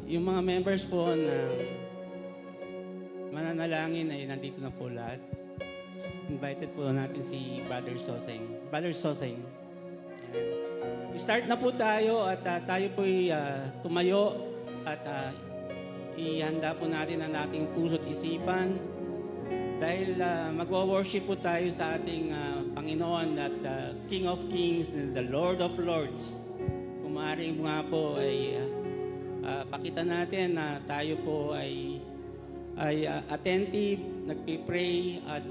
Yung mga members po na mananalangin ay nandito na po lahat. Invited po natin si Brother Soseng. Brother Soseng. Ayan. Start na po tayo at tayo po tumayo at ihanda po natin ang ating puso't isipan dahil magwa-worship po tayo sa ating Panginoon at King of Kings and the Lord of Lords. Kung maaari nga po ay pakita natin na tayo po ay attentive, nagpipray at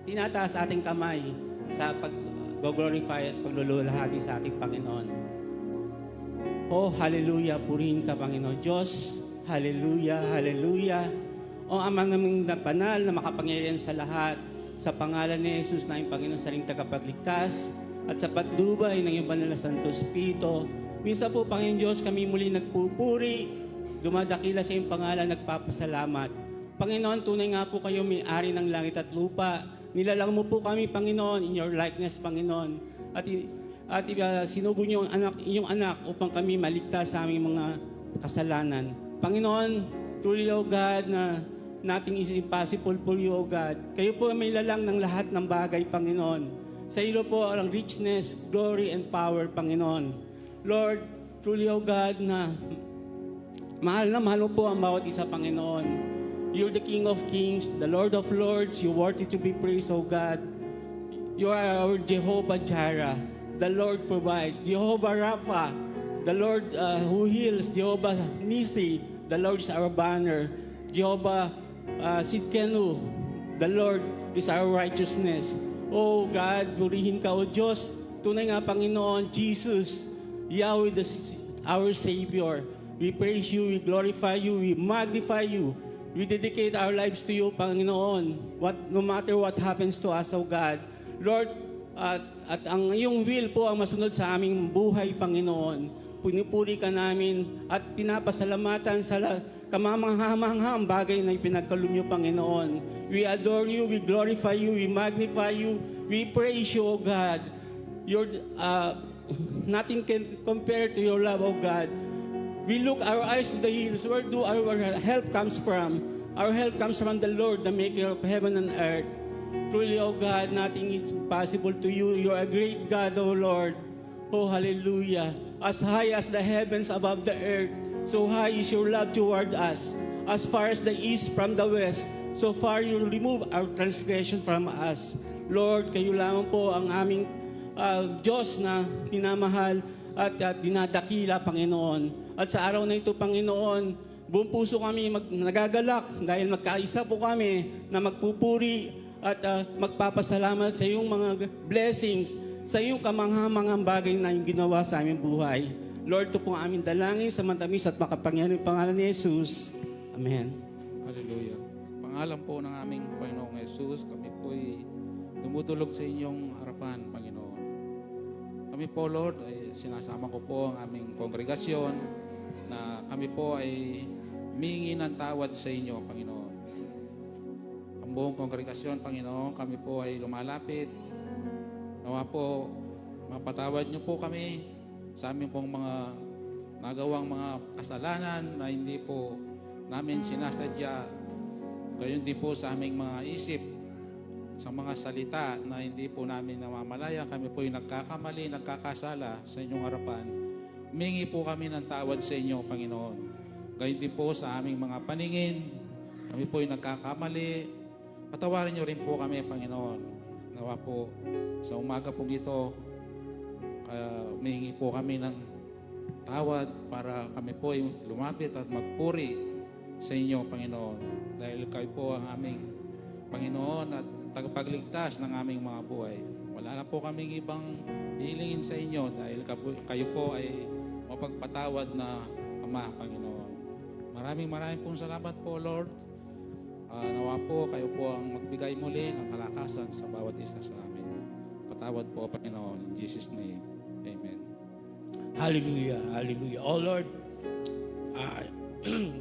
tinataas ating kamay sa pag-glorify at paglululahati sa ating Panginoon. Oh, hallelujah, purihin ka, Panginoon Diyos. Hallelujah, hallelujah. O Ama naming banal na makapangyarihan sa lahat, sa pangalan ni Jesus na yung Panginoon sa ring tagapagligtas at sa patnubay ng iyong banal na Santo Espiritu. Minsan po, Panginoon Diyos, kami muli nagpupuri, dumadakila sa iyong pangalan, nagpapasalamat. Panginoon, tunay nga po kayo may-ari ng langit at lupa. Nilalang mo po kami, Panginoon, in your likeness, Panginoon. At sinugo niyo ang inyong anak upang kami maligtas sa aming mga kasalanan. Panginoon, truly, O God, na nothing is impossible for you, O God. Kayo po may lalang ng lahat ng bagay, Panginoon. Sa iyo po ang richness, glory, and power, Panginoon. Lord, truly, O God, na mahal mo po ang bawat isa, Panginoon. You're the King of Kings, the Lord of Lords. You're worthy to be praised, O God. You are our Jehovah Jireh. The Lord provides. Jehovah Rapha, the Lord who heals. Jehovah Nisi, the Lord is our banner. Jehovah Sidkenu, the Lord is our righteousness. Oh God, purihin ka, O Diyos. Tunay nga, Panginoon, Jesus, Yahweh, our Savior. We praise you, we glorify you, we magnify you. We dedicate our lives to you, Panginoon. No matter what happens to us, O God. Lord, at ang iyong will po ang masunod sa aming buhay, Panginoon. Pinupuri ka namin at pinapasalamatan sa kamamanghamanghang bagay na ipinagkaloob niyo, Panginoon. We adore you, we glorify you, we magnify you, we praise you, O God. Nothing can compare to your love, O God. We look our eyes to the hills. Where do our help comes from? Our help comes from the Lord, the maker of heaven and earth. Truly, O God, nothing is possible to you. You are a great God, O Lord. Oh, hallelujah. As high as the heavens above the earth, so high is your love toward us. As far as the east from the west, so far you remove our transgression from us. Lord, kayo lamang po ang aming Diyos na minamahal at dinadakila, Panginoon. At sa araw na ito, Panginoon, buong puso kami nagagalak dahil magkaisa po kami na magpupuri at magpapasalamat sa iyong mga blessings, sa iyong kamanghamanghang bagay na yung ginawa sa aming buhay. Lord, ito po ang aming dalangin sa matamis at makapangyarihang pangalan ni Jesus. Amen. Hallelujah. Pangalan po ng aming Panginoong Jesus, kami po'y tumutulog sa inyong harapan, Panginoon. Kami po, Lord, ay sinasama ko po ang aming kongregasyon na kami po ay humingi ng tawad sa inyo, Panginoon. Ang buong kongregasyon, Panginoon, kami po ay lumalapit. Nawa po, mapatawad niyo po kami sa aming pong mga nagawang mga kasalanan na hindi po namin sinasadya. Gayon din po sa aming mga isip, sa mga salita na hindi po namin namamalaya. Kami po yung nagkakamali, nagkakasala sa inyong harapan. Humingi po kami ng tawad sa inyo, Panginoon. Gayon din po sa aming mga paningin. Kami po yung nagkakamali. Patawarin niyo rin po kami, Panginoon. Nawa po, sa umaga po ito, humingi po kami ng tawad para kami po yung lumapit at magpuri sa inyo, Panginoon. Dahil kayo po ang aming Panginoon at tagapagligtas ng aming mga buhay. Wala na po kaming ibang hilingin sa inyo dahil kayo po ay mapagpatawad na Ama, Panginoon. Maraming pong salamat po, Lord. Nawa po, kayo po ang magbigay muli ng kalakasan sa bawat isa sa amin. Patawad po, Panginoon. In Jesus' name, Amen. Hallelujah, hallelujah. Oh Lord,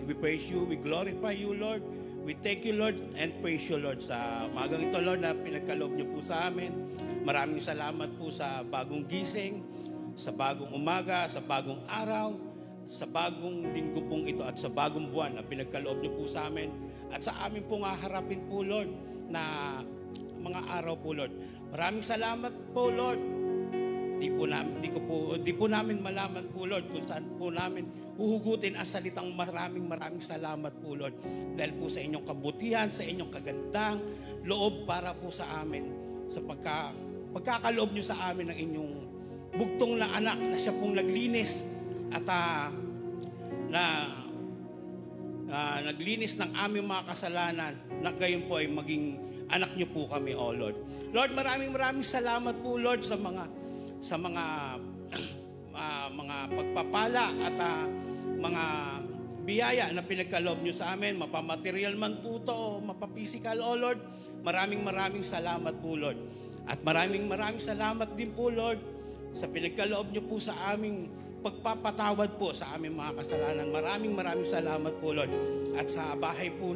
we praise you, we glorify you, Lord. We thank you, Lord, and praise you, Lord, sa magang ito, Lord, na pinagkaloob niyo po sa amin. Maraming salamat po sa bagong gising, sa bagong umaga, sa bagong araw, sa bagong linggo pong ito at sa bagong buwan na pinagkaloob niyo po sa amin at sa amin pong haharapin po, Lord, na mga araw po, Lord. Maraming salamat po, Lord. Di po namin malaman po, Lord, kung saan po namin huhugutin ang salitang maraming salamat po, Lord. Dahil po sa inyong kabutihan, sa inyong kagandang loob para po sa amin, sa pagkakaloob niyo sa amin ng inyong bugtong na anak na siya pong naglinis at naglinis ng aming mga kasalanan na gayon po ay maging anak niyo po kami, O Lord. Lord, maraming salamat po, Lord, sa mga mga pagpapala at mga biyaya na pinagkaloob niyo sa amin, mapamaterial man po to o mapapisikal, O Lord. Maraming salamat po, Lord. At maraming salamat din po, Lord, sa pinagkaloob niyo po sa aming pagpapatawad po sa aming mga kasalanan. Maraming salamat po, Lord. At sa bahay po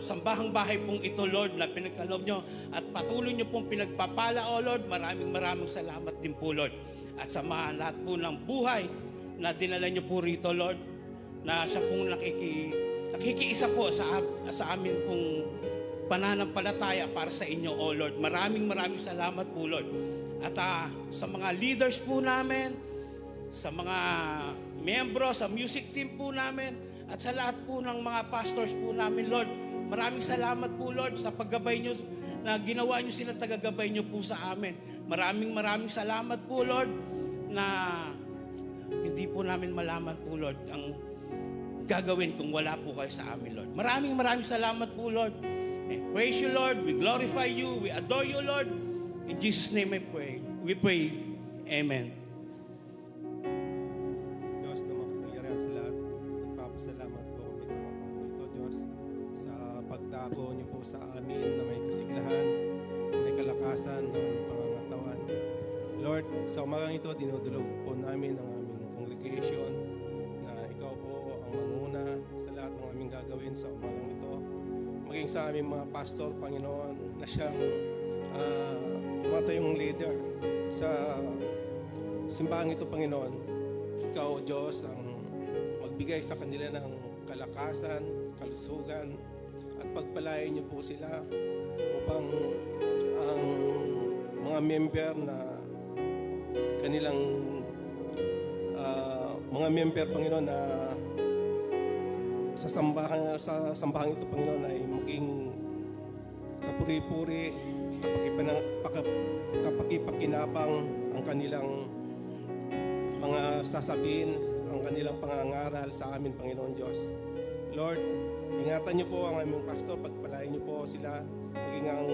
sambahang bahay pong ito, Lord, na pinagkaloob nyo at patuloy nyo pong pinagpapala, O Lord, maraming salamat din po, Lord. At sa mga lahat po ng buhay na dinala nyo po rito, Lord, na siya pong nakikiisa po sa amin pong pananampalataya para sa inyo, O Lord. Maraming salamat po, Lord. At sa mga leaders po namin, sa mga miyembro, sa music team po namin, at sa lahat po ng mga pastors po namin, Lord, maraming salamat po, Lord, sa paggabay nyo na ginawa nyo sila, tagagabay nyo po sa amin. Maraming salamat po, Lord, na hindi po namin malaman po, Lord, ang gagawin kung wala po kayo sa amin, Lord. Maraming salamat po, Lord. Praise you, Lord. We glorify you. We adore you, Lord. In Jesus' name I pray. We pray. Amen. Diyos na makapangyarihan sa lahat, nagpapasalamat po kami sa mga ito, Diyos, sa pagtako niyo po sa amin na may kasiglahan, may kalakasan, na may pangangatawan. Lord, sa umagang ito, dinudulog po namin ang aming congregation na ikaw po ang manguna sa lahat ng aming gagawin sa umagang ito. Maging sa aming mga pastor, Panginoon, na siyang tumatayong leader sa simbahan ito, Panginoon. Ikaw, Diyos, ang magbigay sa kanila ng kalakasan, kalusugan, at pagpalain niyo po sila upang ang mga member na kanilang mga member, Panginoon, na sa sambahan ito, Panginoon, ay maging kapuri-puri, kapakipakinabang ang kanilang mga sasabihin, ang kanilang pangangaral sa amin, Panginoon Diyos. Lord, ingatan niyo po ang aming pastor, pagpalain niyo po sila, maging ang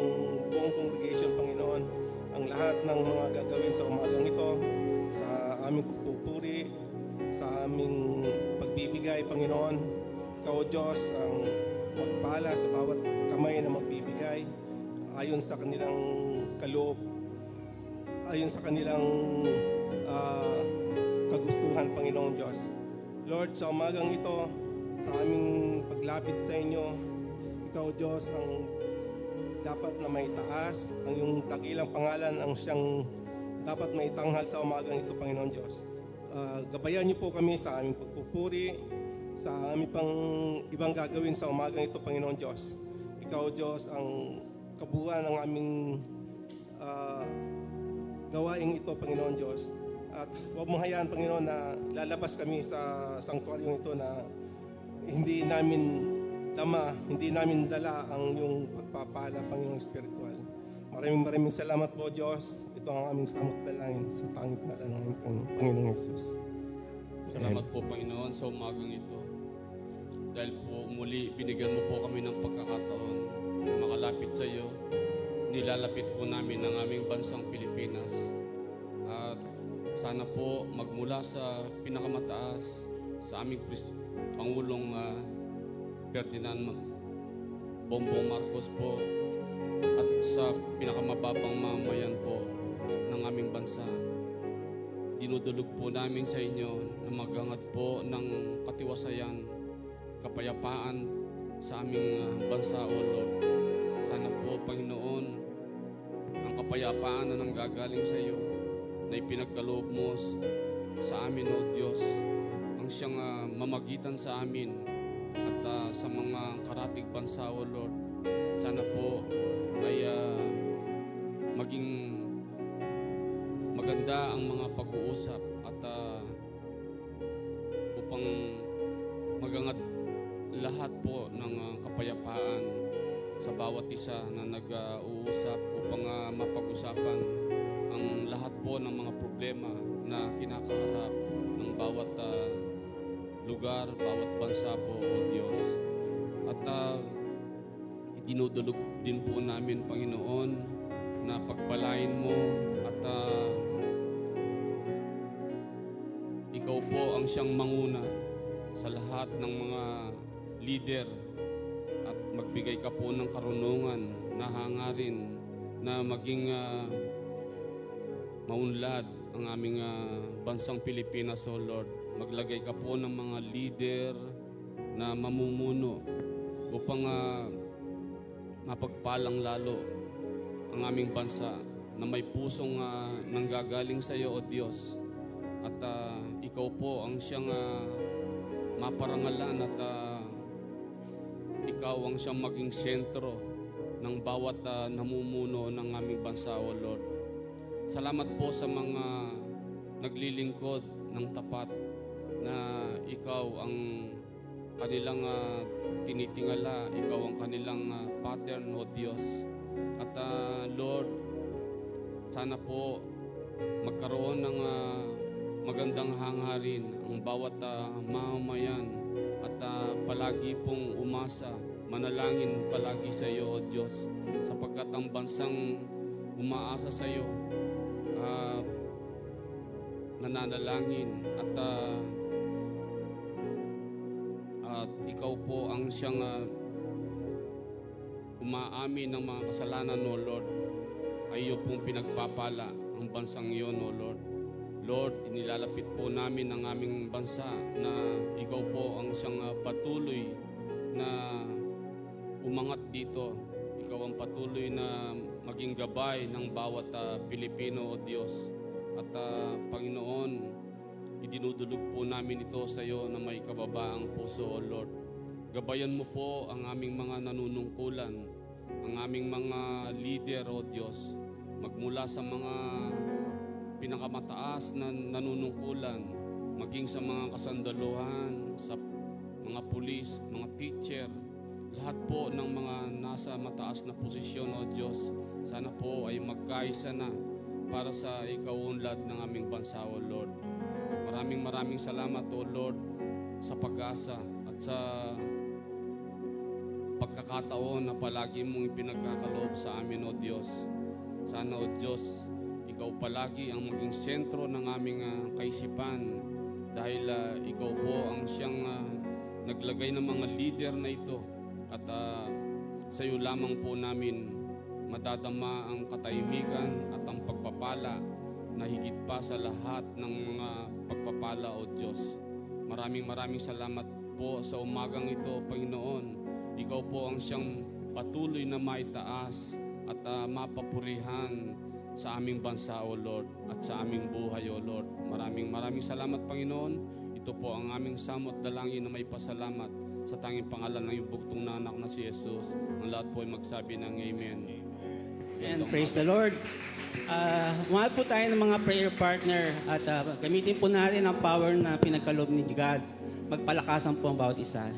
buong congregation, Panginoon, ang lahat ng mga gagawin sa umagang ito, sa aming pagpupuri, sa aming pagbibigay, Panginoon. Ikaw, Diyos, ang magpala sa bawat kamay na magbibigay ayon sa kanilang kaloob, ayon sa kanilang kagustuhan, Panginoon Diyos. Lord, sa umagang ito, sa aming paglapit sa inyo, ikaw, Diyos, ang dapat na may taas, ang iyong dakilang pangalan ang siyang dapat may tanghal sa umagang ito, Panginoon Diyos. Gabayan niyo po kami sa aming pagpupuri, sa aming pang ibang gagawin sa umagang ito, Panginoon Diyos. Ikaw, Diyos, ang kabuuan ng aming gawain ito, Panginoon Diyos. At huwag mo hayaan, Panginoon, na lalabas kami sa sanktuaryong ito na hindi namin dala ang iyong pagpapala, Panginoong Espiritual. Maraming salamat po, Diyos. Ito ang aming samot dalangin sa tanging pangalan ng Panginoong Jesus. Salamat po, Panginoon, sa umagang ito. Dahil po muli, binigyan mo po kami ng pagkakataon na makalapit sa iyo. Nilalapit po namin ang aming bansang Pilipinas. At sana po magmula sa pinakamataas sa aming Pangulong Ferdinand Bongbong Marcos po at sa pinakamababang mamayan po ng aming bansa. Dinudulog po namin sa inyo na magangat po ng katiwasayan, kapayapaan sa aming bansa, O Lord. Sana po, Panginoon, ang kapayapaan na nanggagaling sa iyo na ipinagkaloob mo sa amin, O Diyos, ang siyang mamagitan sa amin at sa mga karatig bansa, O Lord. Sana po ay maging maganda ang mga pag-uusap at upang magangat lahat po ng kapayapaan sa bawat isa na nag-uusap upang mapag-usapan ang lahat po ng mga problema na kinakaharap ng bawat lugar, bawat bansa po, O Diyos. At idinudulog din po namin, Panginoon, na pagpalain mo at ikaw po ang siyang manguna sa lahat ng mga leader at magbigay ka po ng karunungan na hangarin na maging maunlad ang aming bansang Pilipinas, O Lord. Maglagay ka po ng mga leader na mamumuno upang mapagpalang lalo ang aming bansa na may pusong nanggagaling sa iyo, O Diyos. At ikaw po ang siyang maparangalan at ikaw ang siyang maging sentro ng bawat namumuno ng aming bansa, O Lord. Salamat po sa mga naglilingkod ng tapat na ikaw ang kanilang tinitingala, ikaw ang kanilang pattern, O Diyos. At Lord, sana po magkaroon ng magandang hangarin ang bawat mamamayan at palagi pong umasa, manalangin palagi sa iyo, O Diyos, sapagkat ang bansang umaasa sa iyo, nananalangin at ikaw po ang siyang umaamin ng mga kasalanan, O Lord, ay iyo pong pinagpapala ang bansang iyon, O Lord. Lord, inilalapit po namin ang aming bansa na ikaw po ang siyang patuloy na umangat dito. Ikaw ang patuloy na maging gabay ng bawat Pilipino, O Diyos. At Panginoon, idinudulog po namin ito sa iyo na may kababaang puso, O Lord. Gabayan mo po ang aming mga nanunungkulan, ang aming mga leader, O Diyos, magmula sa mga pinakamataas na nanunungkulan, maging sa mga kasandaluhan, sa mga pulis, mga teacher, lahat po ng mga nasa mataas na posisyon, O Diyos, sana po ay magkaisa na para sa ikaunlad ng aming bansa, O Lord. Maraming salamat, O Lord, sa pag-asa at sa pagkakataon na palagi mong ipinagkakaloob sa amin, O Diyos. Sana, O Diyos, ikaw palagi ang maging sentro ng aming kaisipan dahil ikaw po ang siyang naglagay ng mga leader na ito at sa iyo lamang po namin madadama ang katahimikan at ang pagpapala na higit pa sa lahat ng mga pagpapala, O Diyos. Maraming salamat po sa umagang ito, Panginoon. Ikaw po ang siyang patuloy na maitaas at mapapurihan sa aming bansa, O Lord, at sa aming buhay, O Lord. Maraming salamat, Panginoon. Ito po ang aming samot dalangin na may pasalamat sa tanging pangalan ng iyong bugtong na anak na si Jesus. Ang lahat po ay magsabi ng Amen. And praise the Lord. Mahal po tayo ng mga prayer partner at gamitin po natin ang power na pinagkaloob ni God. Magpalakasan po ang bawat isa.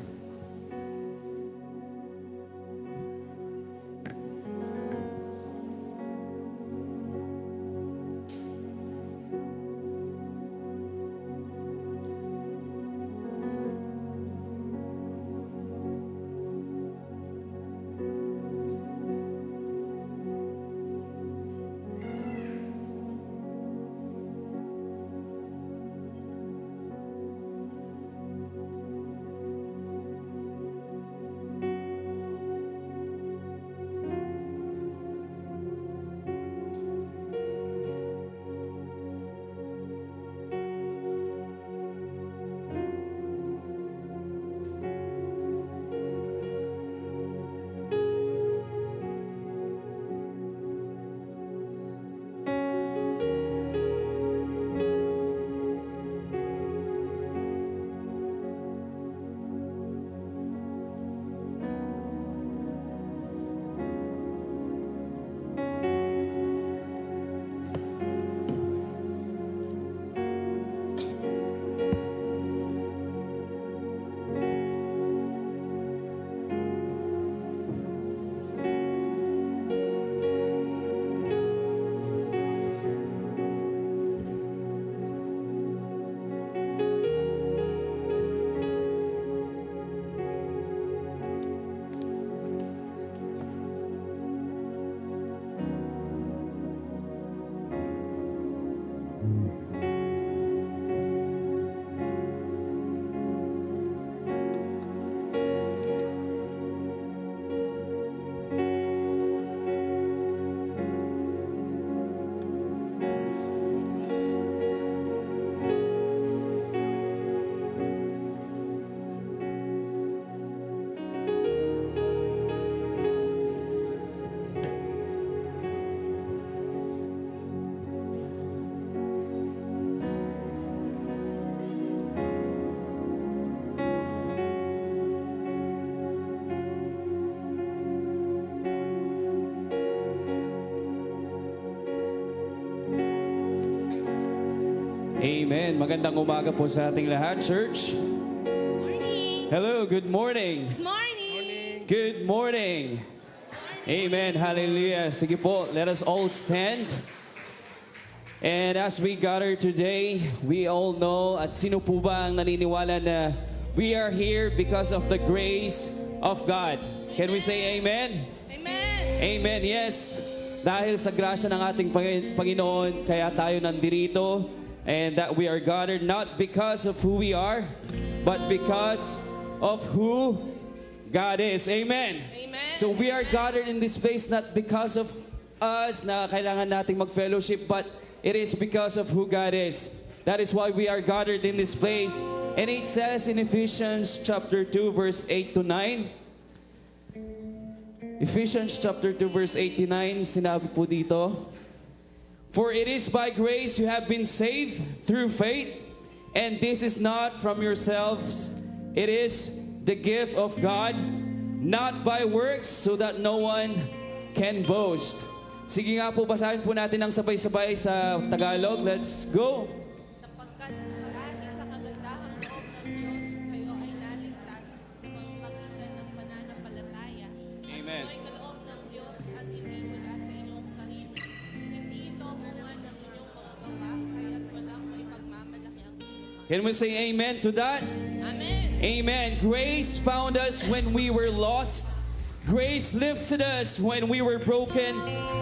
Amen. Magandang umaga po sa ating lahat, church. Morning. Hello, good morning. Good morning. Good morning. Amen. Hallelujah. Sige po, let us all stand. And as we gather today, we all know at sino po ba ang naniniwala na we are here because of the grace of God. Can we say amen? Amen. Amen, yes. Dahil sa grasya ng ating Panginoon, kaya tayo nandirito. And that we are gathered not because of who we are, but because of who God is. Amen. Amen. So we are gathered in this place not because of us na kailangan nating mag-fellowship, but it is because of who God is. That is why we are gathered in this place. And it says in Ephesians chapter 2 verse 8 to 9, Ephesians chapter 2 verse 8 to 9, sinabi po dito, "For it is by grace you have been saved through faith, and this is not from yourselves, it is the gift of God, not by works, so that no one can boast." Sige nga po, basahin po natin ang sabay-sabay sa Tagalog. Let's go. Sapagkat dahil sa kagandahang loob ng Diyos, kayo ay naligtas sa pamamagitan ng pananampalataya. Amen. At ito ay kaloob ng Diyos at hindi mula sa inyong sarili. Hindi ito bunga ng inyong mga gawa, kaya't walang may pagmamalaki ang sinuman. Can we say amen to that? Amen. Amen. Grace found us when we were lost. Grace lifted us when we were broken.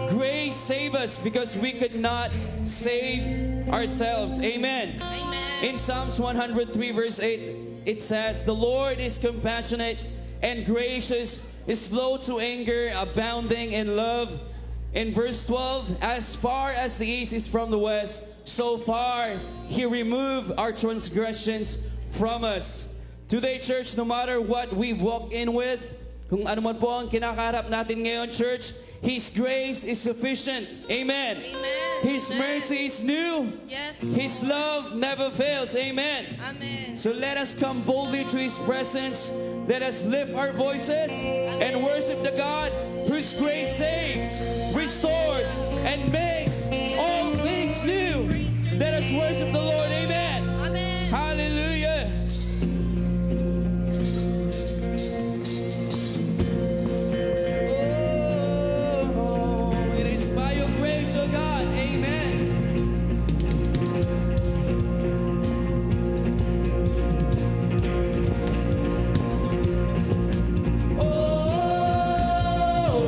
Grace saved us because we could not save ourselves. Amen. Amen. In Psalms 103 verse 8, it says, "The Lord is compassionate and gracious, is slow to anger, abounding in love." In verse 12, "As far as the east is from the west, so far He removed our transgressions from us." Today, church, no matter what we've walked in with, kung ano man po ang kinakaharap natin ngayon, church, His grace is sufficient. Amen. Amen. His Amen. mercy is new. Yes. His love never fails. Amen. Amen. So let us come boldly to His presence. Let us lift our voices and worship the God whose grace saves, restores, and makes all things new. Let us worship the Lord. Amen. Amen. Hallelujah. Oh, it is by your grace, oh God. Amen. Oh,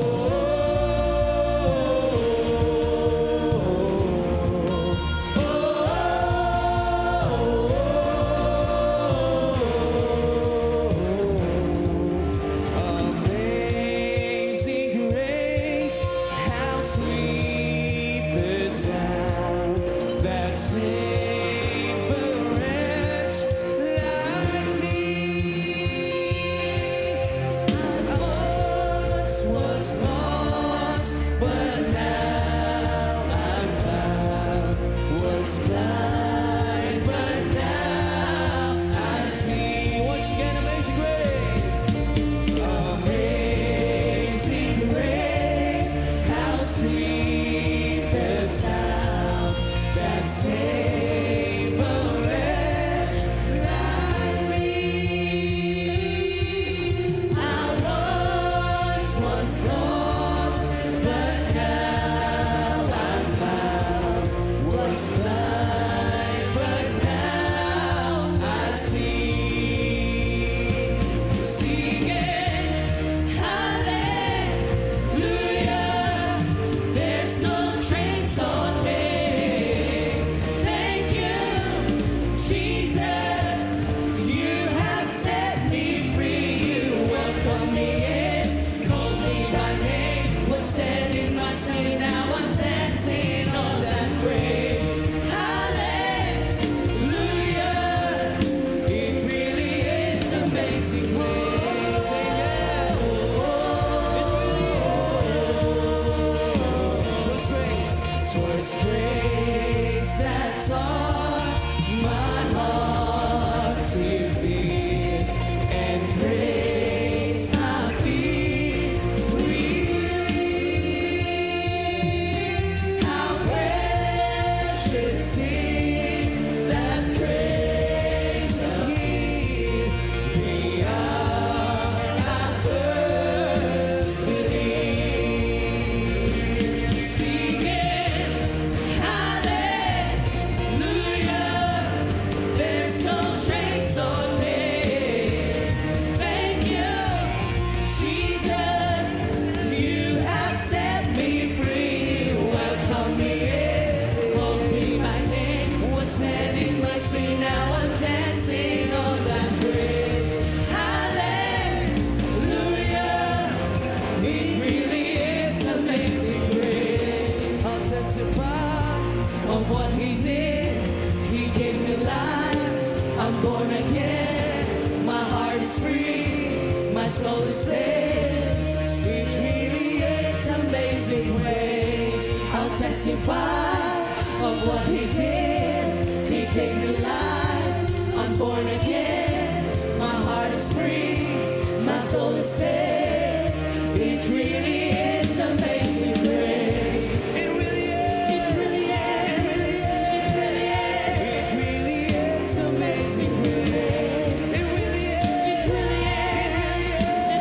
is free, my soul is saved. It really is amazing grace. I'll testify of what He did. He gave me life, I'm born again. My heart is free, my soul is saved. It really is amazing grace. It really is. It really is. It really is. It really is amazing grace. It really is. It really is. It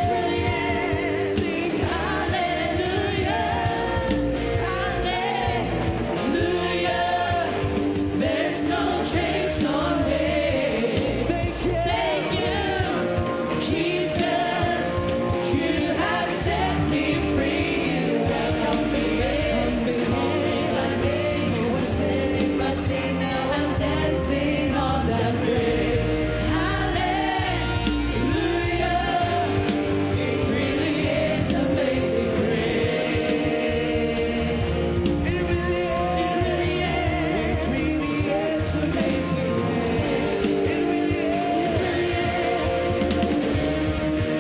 really is. Sing hallelujah, hallelujah. There's no chains on me. Thank you, Jesus. You have set me free. Welcome me in. Call me by name. You were standing by sin. Now I'm dancing on that grave. Hallelujah. It really is amazing grace. It really is. It really is amazing grace. It really is.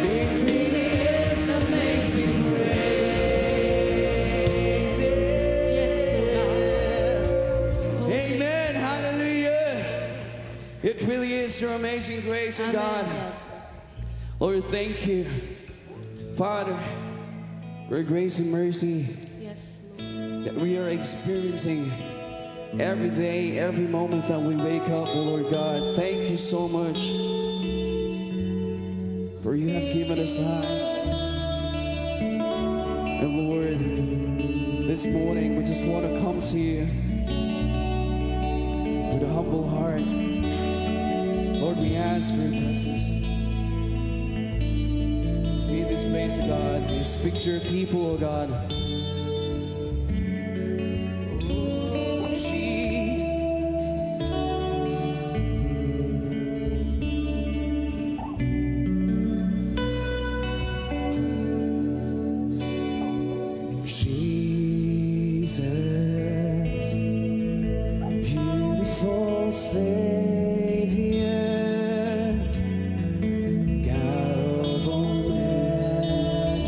It really is amazing grace. Yes, God. Amen. Hallelujah. It really is your amazing grace, oh God. Lord, thank you, Father, for grace and mercy Yes, Lord. that we are experiencing every day, every moment that we wake up, oh Lord God. Thank you so much for you have given us life. And Lord, this morning we just want to come to you with a humble heart. Lord, we ask for your presence to be in this place, oh God. We speak to your people, oh God. Oh, Jesus. Jesus, beautiful Savior, God of all majesty,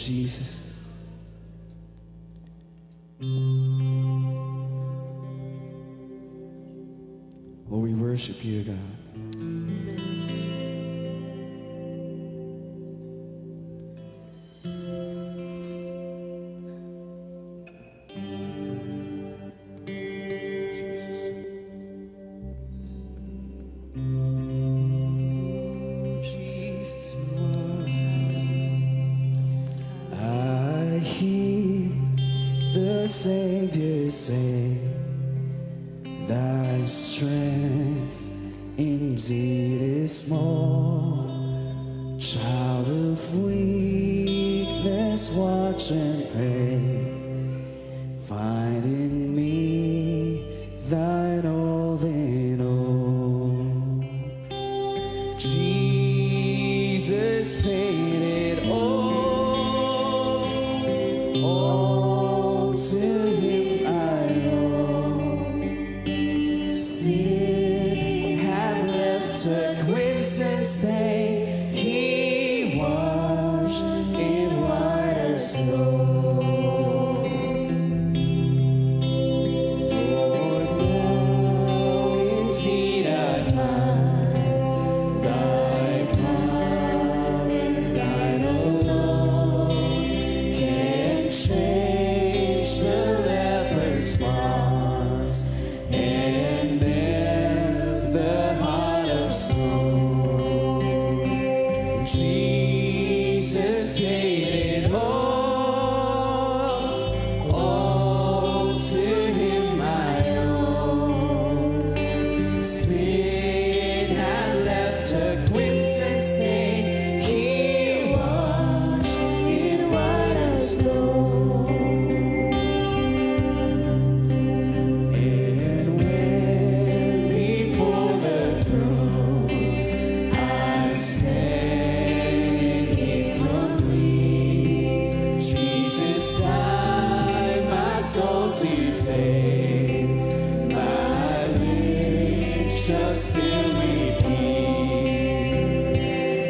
Jesus. Lord, we worship you, God. Jesus. Jesus, I hear the Savior say, thy strength indeed is small. Child of weakness, watch and pray. Find in me thine all in all. Jesus paid it all to him I owe. Sin had left a crimson stain, he washed it white as snow. Lord, now indeed I find thy power and thine alone can change the leper's spots and mend the heart of stone. Jesus made it all to him I owe. Sin had left a crimson stain, he washed it white as snow. And when before the throne I stand incomplete, Jesus died my soul to save. My lips shall still repeat,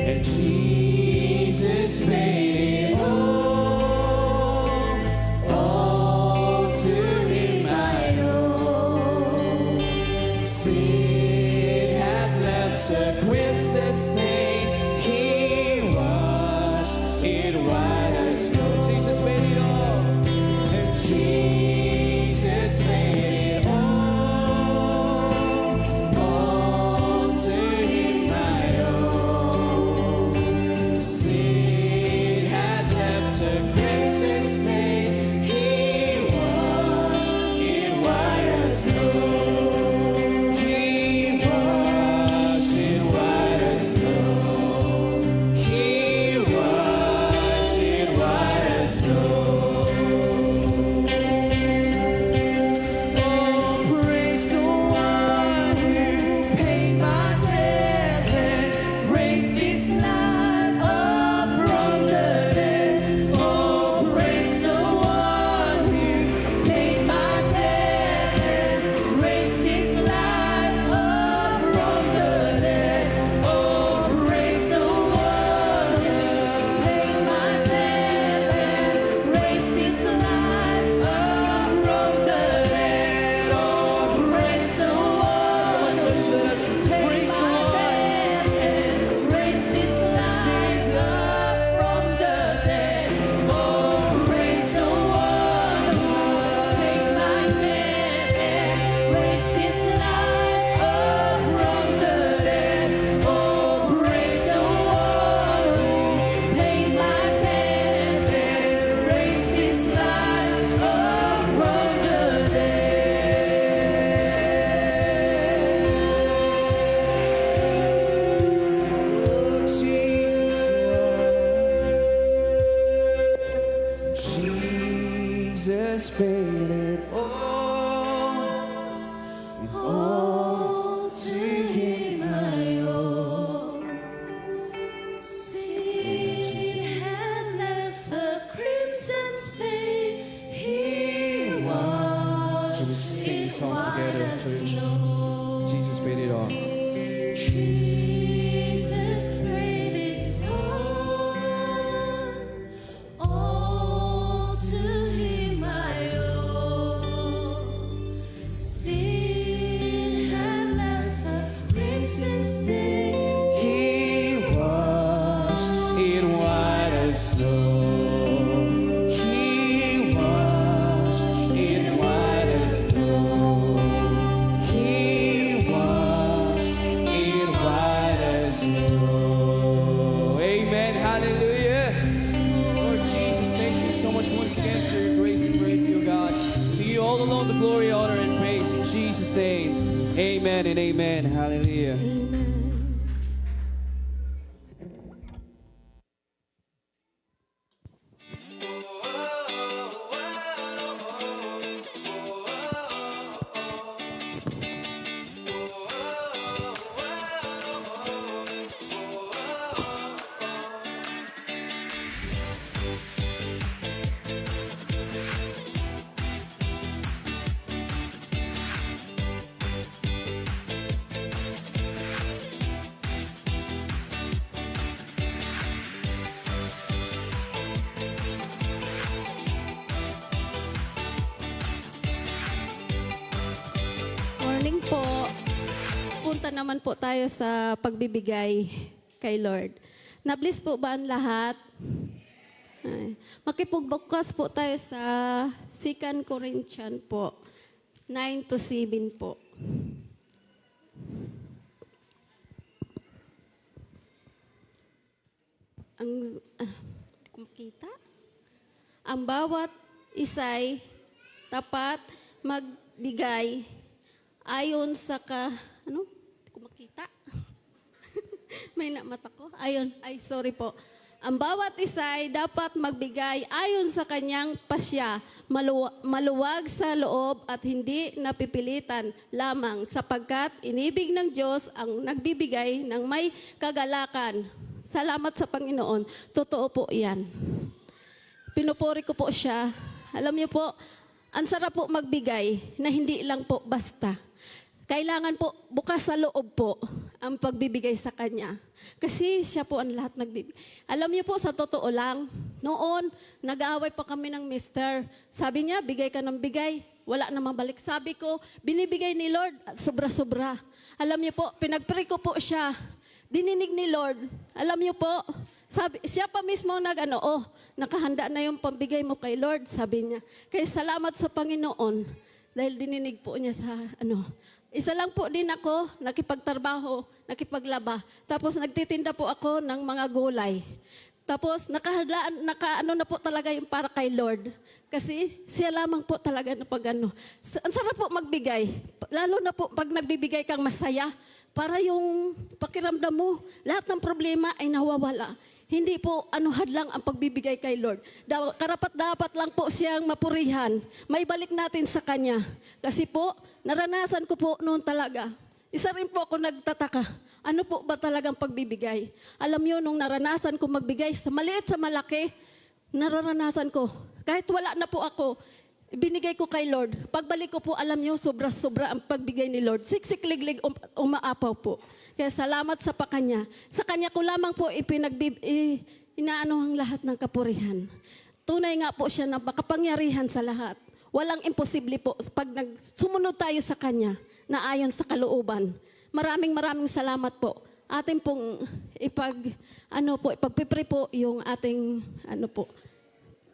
and Jesus made it all to him I owe. Sin had left a crimson stain, he washed it white as snow. Jesus made it all, and Jesus made it all to him I owe. Sin had left a crimson stain, he washed it white as snow. He washed it white as snow. He washed it white as snow. Oh, praise the one who paid my debt and raised this life up from the dead. Oh, praise the one who paid my debt and raised this life up from the dead. Oh, praise the one who paid my debt and raised this life up from the dead. Oh, praise the one. Come on, church, let us praise the one. Raised this life up from the dead. Oh, praise the one who paid my debt and raised this life up from the dead. Oh, praise the one who paid my debt and raised this life up from the dead. Oh, Jesus, Jesus paid it all to him I owe. Sin had left a crimson stain, he washed Should we sing this song together, it white as church? snow. Jesus paid it all. Jesus made it all God alone the glory, honor, and praise. In Jesus' name, amen and amen. Hallelujah. Morning po. Punta naman po tayo sa pagbibigay kay Lord. Na-bless po ba ang lahat? Ay. Makipagbukas po tayo sa 2 Corinthians po, 9-7 po. Hindi ko makita. Ang bawat isa'y tapat magbigay ayon sa hindi ko makita. May mata ko. Sorry po. Ang bawat isa ay dapat magbigay ayon sa kanyang pasya, maluwag sa loob at hindi napipilitan lamang sapagkat inibig ng Diyos ang nagbibigay ng may kagalakan. Salamat sa Panginoon. Totoo po yan. Pinupuri ko po siya. Alam niyo po, ang sarap po magbigay na hindi lang po basta. Kailangan po bukas sa loob po ang pagbibigay sa Kanya. Kasi siya po ang lahat nagbibigay. Alam niyo po, sa totoo lang, noon, nag-aaway pa kami ng mister. Sabi niya, bigay ka ng bigay. Wala na mabalik. Sabi ko, binibigay ni Lord at sobra-sobra. Alam niyo po, pinag-pray ko po siya. Dininig ni Lord. Alam niyo po, siya pa mismo nakahanda na yung pambigay mo kay Lord, sabi niya. Kaya salamat sa Panginoon dahil dininig po niya sa Isa lang po din ako, nakipagtrabaho, nakipaglaba. Tapos nagtitinda po ako ng mga gulay. Tapos nakaano na po talaga yung para kay Lord. Kasi siya lamang po talaga na ang sarap po magbigay. Lalo na po pag nagbibigay kang masaya, para yung pakiramdam mo, lahat ng problema ay nawawala. Hindi po hadlang ang pagbibigay kay Lord. Karapat-dapat lang po siyang mapurihan. May balik natin sa Kanya. Kasi po, naranasan ko po noon talaga. Isa rin po ako nagtataka. Ano po ba talagang pagbibigay? Alam niyo, nung naranasan ko magbigay sa maliit sa malaki, naranasan ko. Kahit wala na po ako, binigay ko kay Lord. Pagbalik ko po, alam niyo, sobra-sobra ang pagbigay ni Lord. Siksik-liglig, umaapaw po. Kaya salamat sa Kanya. Sa Kanya ko lamang po inaano ang lahat ng kapurihan. Tunay nga po siya na makapangyarihan sa lahat. Walang imposible po pag sumunod tayo sa Kanya na ayon sa kalooban. Maraming salamat po. Atin pong ipagpipre po yung ating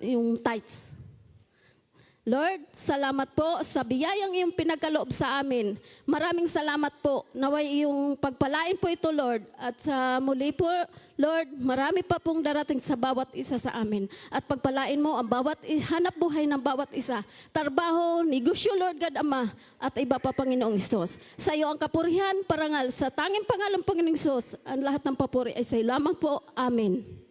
yung tithes. Lord, salamat po sa biyayang iyong pinagkaloob sa amin. Maraming salamat po. Naway iyong pagpalain po ito, Lord. At sa muli po, Lord, marami pa pong darating sa bawat isa sa amin. At pagpalain mo ang bawat hanap buhay ng bawat isa. Trabaho, negosyo, Lord God Ama, at iba pa, Panginoong Isos. Sa iyo ang kapurihan, parangal, sa tanging pangalan, Panginoong Isos, ang lahat ng papuri ay sa iyo lamang po. Amen.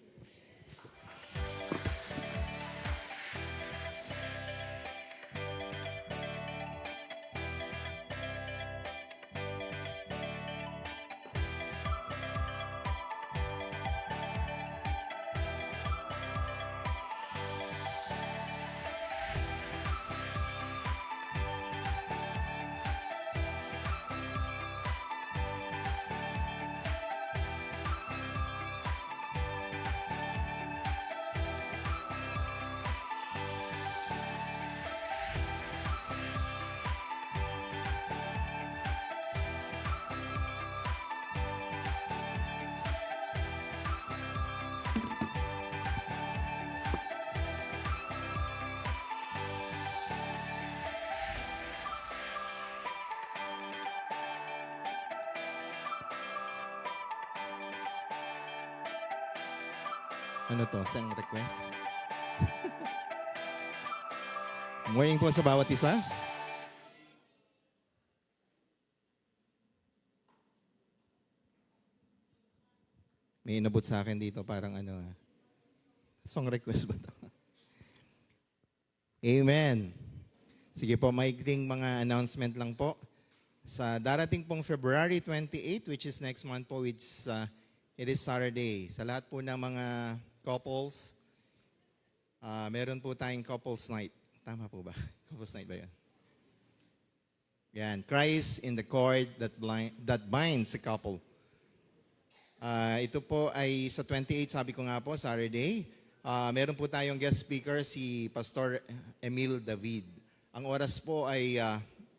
Ano to? Sang request? Morning po sa bawat isa. May inabot sa akin dito parang song request ba to? Amen. Sige po, maikling mga announcement lang po. Sa darating pong February 28, which is next month po, which it is Saturday. Sa lahat po ng mga couples, meron po tayong couples night. Tama po ba? Couples night ba yan? Yan. Christ in the cord that binds a couple. Ito po ay sa 28, sabi ko nga po, Saturday. Meron po tayong guest speaker, si Pastor Emil David. Ang oras po ay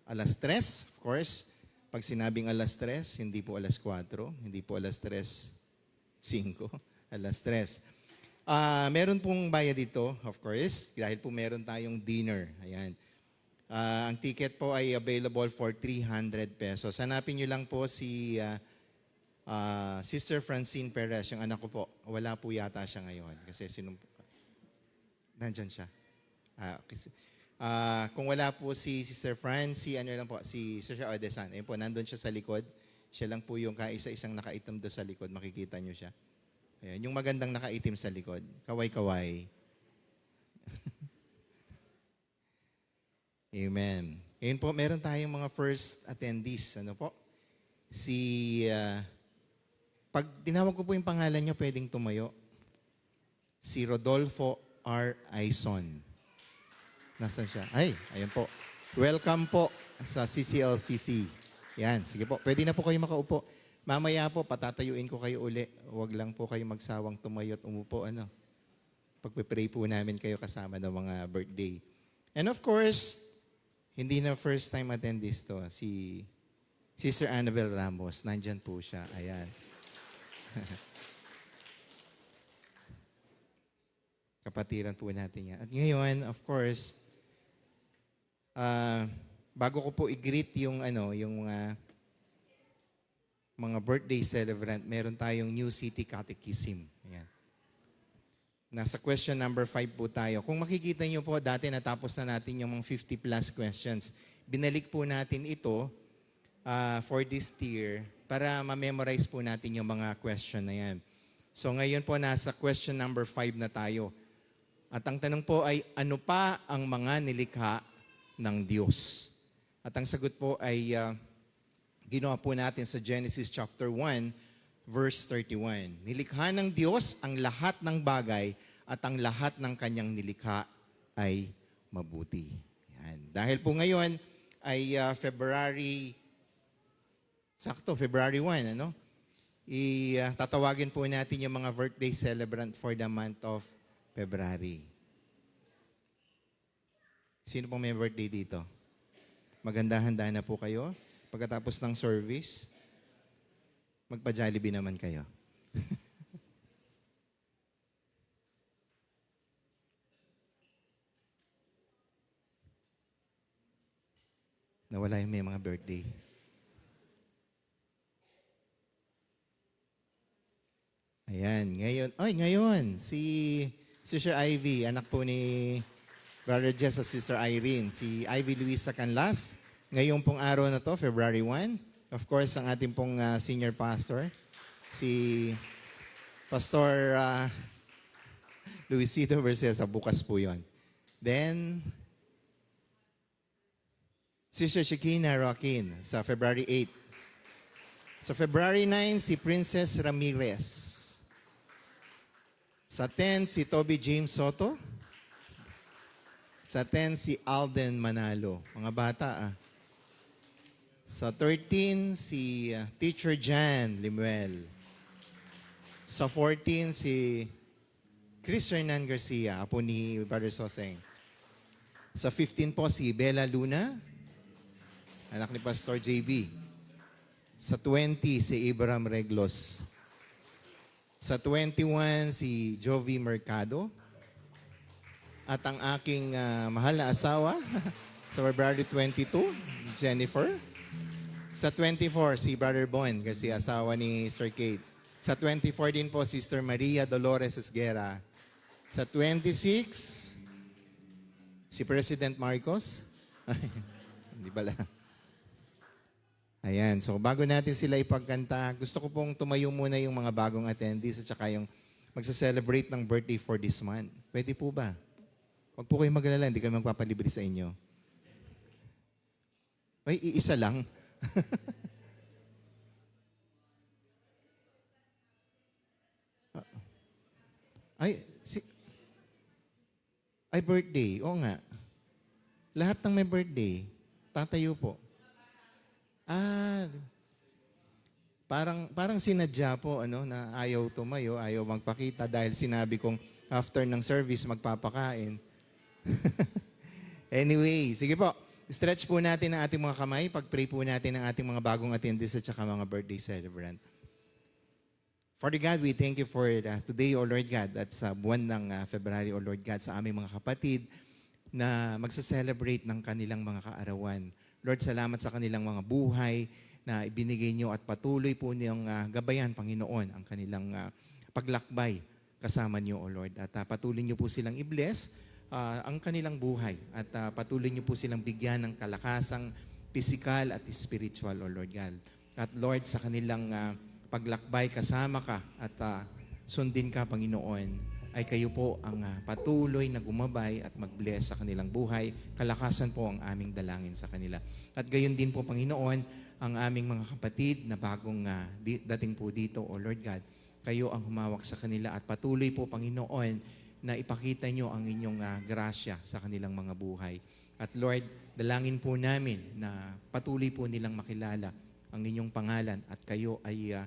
alas 3, of course. Pag sinabing alas 3, hindi po alas 4, hindi po alas 3:05, alas 3. Meron pong bayad dito, of course, dahil po meron tayong dinner. Ayan. Ang ticket po ay available for 300 pesos. Hanapin nyo lang po si Sister Francine Perez, yung anak ko po. Wala po yata siya ngayon. Kasi nandyan siya. Kung wala po si Sister Fran, si Sister Odesan. Ayun po, nandun siya sa likod. Siya lang po yung kaisa-isang nakaitim doon sa likod. Makikita nyo siya. Ayan, yung magandang nakaitim sa likod. Kaway-kaway. Amen. Ngayon po, meron tayong mga first attendees. Ano po? Pag tinawag ko po yung pangalan nyo, pwedeng tumayo. Si Rodolfo R. Aison. Nasaan siya? Ayun po. Welcome po sa CCLCC. Yan, sige po. Pwede na po kayo makaupo. Mamaya po, patatayuin ko kayo uli. Huwag lang po kayo magsawang tumayo at umupo. Pagpe-pray po namin kayo kasama ng mga birthday. And of course, hindi na first time attendees to. Si Sister Annabel Ramos. Nandyan po siya. Ayan. Kapatiran po natin yan. At ngayon, of course, bago ko po i-greet yung mga birthday celebrant, meron tayong New City Catechism. Ayan. Nasa question number 5 po tayo. Kung makikita nyo po, dati natapos na natin yung mga 50 plus questions. Binalik po natin ito for this year para ma-memorize po natin yung mga question na yan. So ngayon po, nasa question number 5 na tayo. At ang tanong po ay, ano pa ang mga nilikha ng Diyos? At ang sagot po ay ginawa po natin sa Genesis chapter 1, verse 31. Nilikha ng Diyos ang lahat ng bagay at ang lahat ng kanyang nilikha ay mabuti. Yan. Dahil po ngayon ay February 1, tatawagin po natin yung mga birthday celebrant for the month of February. Sino pong may birthday dito? Maganda-handa na po kayo. Pagkatapos ng service, magpa-Jollibee naman kayo. Nawala yung may mga birthday. Ayan, ngayon, si Sister Ivy, anak po ni Brother Jess at Sister Irene, si Ivy Luisa Canlas. Ngayong pong araw na to, February 1, of course, ang ating pong senior pastor, si Pastor Luisito Vercesa, bukas po yon. Then, Sister Chiquina Joaquin sa February 8. Sa February 9, si Princess Ramirez. Sa 10, si Toby James Soto. Sa 10, si Alden Manalo. Mga bata, Sa 13, si Teacher Jan Limuel. Sa 14, si Chris Hernan Garcia, apo ni Brother Soseng. Sa 15 po, si Bella Luna, anak ni Pastor JB. Sa 20, si Abraham Reglos. Sa 21, si Jovi Mercado. At ang aking mahal na asawa, sa February 22, Jennifer. Sa 24, si Brother Bon Garcia, asawa ni Sir Kate. Sa 24 din po, Sister Maria Dolores Esguera. Sa 26, Si President Marcos? Hindi pala. Ayan, so bago natin sila ipagkanta, gusto ko pong tumayo muna yung mga bagong attendees at saka yung magsa-celebrate ng birthday for this month. Pwede po ba? Huwag po kayong mag-alala, hindi kami magpapalibre sa inyo. Ay, iisa lang. Ay, birthday. Oo nga. Lahat ng may birthday, tatayo po. Parang sinadya po na ayaw tumayo, ayaw magpakita dahil sinabi kong after ng service magpapakain. Anyway, sige po. Stretch po natin ang ating mga kamay. Pag-pray po natin ang ating mga bagong attendees at saka mga birthday celebrant. Father God, we thank you for today, O Lord God, at sa buwan ng February, O Lord God, sa aming mga kapatid na magsa-celebrate ng kanilang mga kaarawan. Lord, salamat sa kanilang mga buhay na ibinigay nyo at patuloy po niyong gabayan, Panginoon, ang kanilang paglakbay kasama nyo, O Lord. At patuloy nyo po silang i-bless ang kanilang buhay at patuloy nyo po silang bigyan ng kalakasang physical at spiritual, O Lord God. At Lord, sa kanilang paglakbay kasama ka at sundin ka, Panginoon, ay kayo po ang patuloy na gumabay at mag-bless sa kanilang buhay. Kalakasan po ang aming dalangin sa kanila. At gayon din po, Panginoon, ang aming mga kapatid na bagong dating po dito, O Lord God. Kayo ang humawak sa kanila at patuloy po, Panginoon, na ipakita nyo ang inyong grasya sa kanilang mga buhay. At Lord, dalangin po namin na patuloy po nilang makilala ang inyong pangalan at kayo ay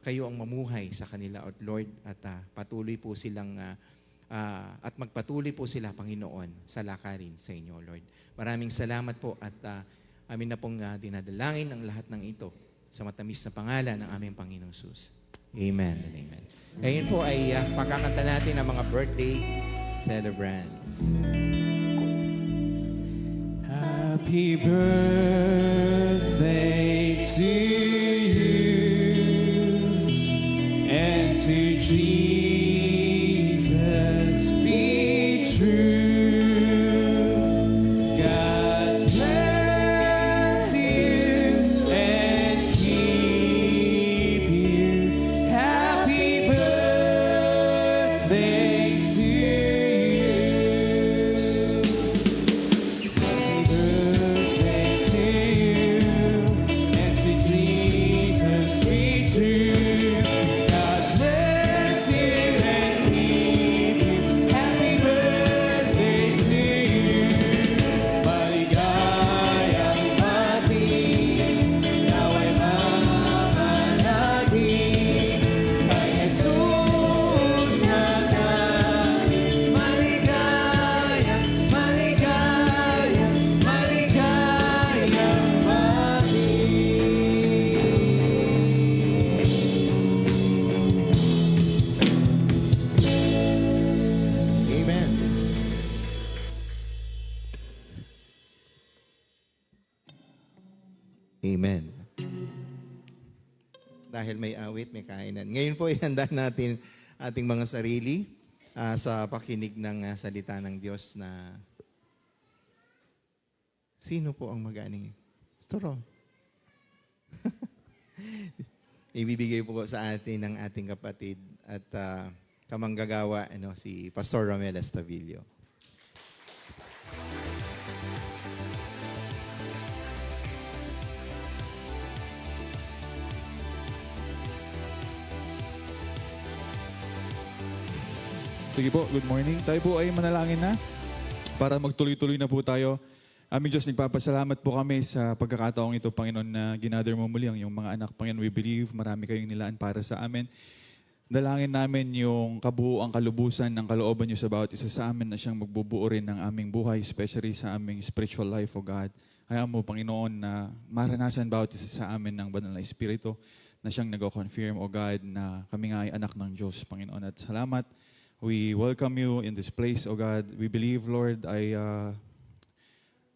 kayo ang mamuhay sa kanila, at Lord, at patuloy po silang at magpatuloy po sila, Panginoon, sa lakarin sa inyo, Lord. Maraming salamat po at amin na pong dinadalangin ang lahat ng ito sa matamis na pangalan ng aming Panginoong Jesus. Amen and amen. Ngayon po ay pakakanta natin ang mga birthday celebrants. Happy birthday to you, and to Jesus be true. God bless you and keep you. Happy birthday to you. Happy birthday to you, and to Jesus be true. God bless you and keep you. Happy birthday to you. Maligayang bati, nawa'y mamalagi kay Jesus na namin. Maligayang, maligayang, maligayang bati. Amen. Amen. Dahil may awit, may kainan. Ngayon po, ihanda natin ating mga sarili sa pakinig ng salita ng Diyos na sino po ang mag-aning? Pastor Rom. Ibibigay po sa atin ng ating kapatid at kamanggagawa si Pastor Romel Estavillo. Sige po, good morning. Tayo po ay manalangin na para magtuloy-tuloy na po tayo. Aming Diyos, nagpapasalamat po kami sa pagkakataong ito, Panginoon, na ginather mo muli ang iyong mga anak. Panginoon, we believe marami kayong nilaan para sa amin. Dalangin namin yung kabuuang kalubusan ng kalooban niyo sa bawat isa sa amin na siyang magbubuo rin ng aming buhay, especially sa aming spiritual life, O God. Hayaan mo, Panginoon, na maranasan bawat isa sa amin ng banal na Espiritu na siyang nag-confirm, O God, na kami nga ay anak ng Diyos, Panginoon. At salamat. We welcome you in this place, O God. We believe, Lord, ay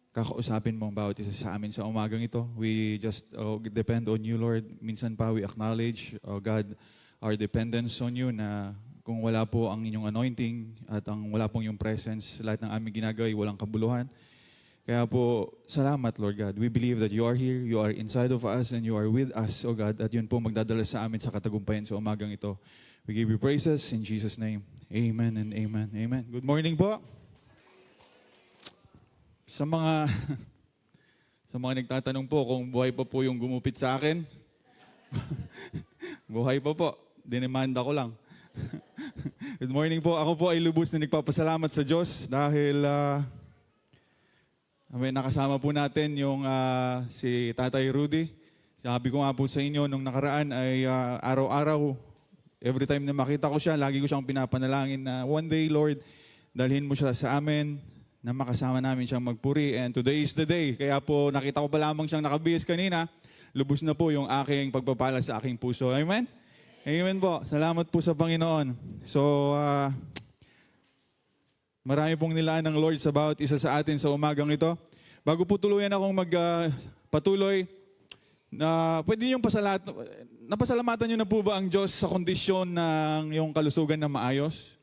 kakausapin mo ang bawat isa sa amin sa umagang ito. We just depend on you, Lord. Minsan pa we acknowledge, O God, our dependence on you na kung wala po ang inyong anointing at wala pong yung presence, lahat ng aming ginagawa ay walang kabuluhan. Kaya po, salamat Lord God. We believe that you are here, you are inside of us, and you are with us, O God. At yun po magdadala sa amin sa katagumpayan sa umagang ito. We give you praises in Jesus' name. Amen and amen. Amen. Good morning po. Sa mga nagtatanong po kung buhay pa po yung gumupit sa akin, buhay pa po. Dinemanda ko lang. Good morning po. Ako po ay lubos na nagpapasalamat sa Diyos dahil may nakasama po natin yung si Tatay Rudy. Sabi ko nga po sa inyo nung nakaraan ay araw-araw, every time na makita ko siya, lagi ko siyang pinapanalangin na one day, Lord, dalhin mo siya sa amin na makasama namin siyang magpuri. And today is the day. Kaya po nakita ko pa lamang siyang nakabihis kanina, lubos na po yung aking pagpapala sa aking puso. Amen? Amen po. Salamat po sa Panginoon. So, marami pong nilaan ng Lord sa bawat isa sa atin sa umagang ito. Bago po tuluyan akong magpatuloy, pwede niyong napasalamatan niyo na po ba ang Diyos sa kondisyon ng iyong kalusugan na maayos?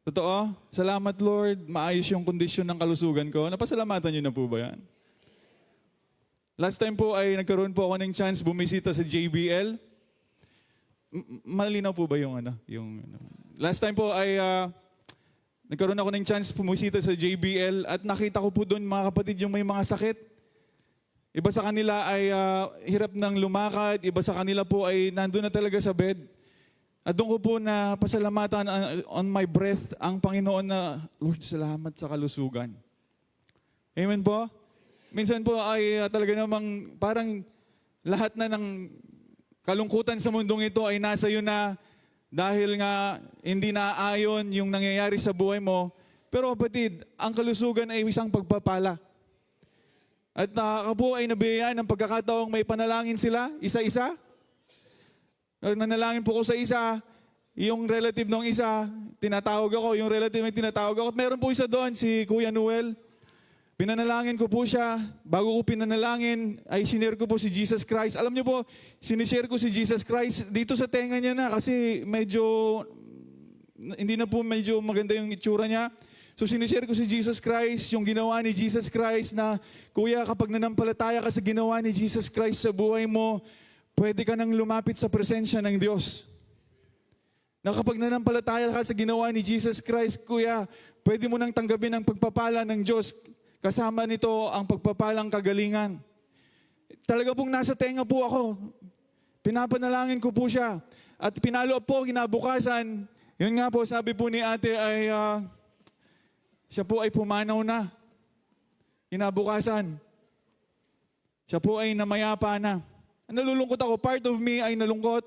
Totoo? Salamat Lord, maayos yung kondisyon ng kalusugan ko. Napasalamatan niyo na po ba yan? Last time po ay nagkaroon po ako ng chance bumisita sa JBL. Malinaw po ba yung Last time po ay nagkaroon ako ng chance pumusita sa JBL at nakita ko po doon mga kapatid yung may mga sakit. Iba sa kanila ay hirap ng lumakad, iba sa kanila po ay nandun na talaga sa bed. At doon ko po na pasalamatan on my breath ang Panginoon na, Lord, salamat sa kalusugan. Amen po? Minsan po ay talaga namang parang lahat na ng kalungkutan sa mundong ito ay nasa iyo na dahil nga hindi naaayon yung nangyayari sa buhay mo. Pero kapatid, ang kalusugan ay isang pagpapala. At ako po ay nabiyayaan ng pagkakataong may panalangin sila, isa-isa. Nanalangin po ko sa isa, yung relative ng isa, tinatawag ako, yung relative na tinatawag ako. At meron po isa doon, si Kuya Noel. Pinanalangin ko po siya. Bago ko pinanalangin, ay sinare ko po si Jesus Christ. Alam niyo po, sinishare ko si Jesus Christ dito sa tenga niya na kasi hindi na po medyo maganda yung itsura niya. So sinishare ko si Jesus Christ, yung ginawa ni Jesus Christ na, Kuya, kapag nanampalataya ka sa ginawa ni Jesus Christ sa buhay mo, pwede ka nang lumapit sa presensya ng Diyos. Na kapag nanampalataya ka sa ginawa ni Jesus Christ, Kuya, pwede mo nang tanggapin ang pagpapala ng Diyos. Kasama nito ang pagpapalang kagalingan. Talaga pong nasa tenga po ako. Pinapanalangin ko po siya. At pinalo po kinabukasan. Yun nga po, sabi po ni ate ay siya po ay pumanaw na. Kinabukasan. Siya po ay namayapa na. Nalulungkot ako. Part of me ay nalungkot.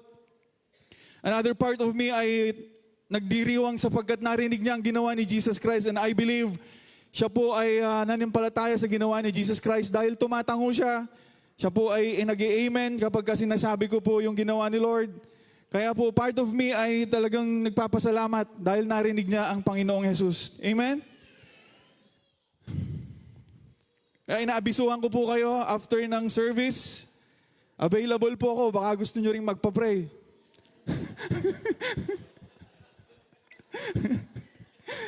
Another part of me ay nagdiriwang sapagkat narinig niya ang ginawa ni Jesus Christ. And I believe siya po ay nanimpalataya sa ginawa ni Jesus Christ dahil tumatango siya. Siya po ay nag-i-amen kapag kasi nasabi ko po yung ginawa ni Lord. Kaya po part of me ay talagang nagpapasalamat dahil narinig niya ang Panginoong Jesus. Amen? Kaya inaabisuhan ko po kayo after ng service. Available po ako. Baka gusto nyo ring magpa-pray.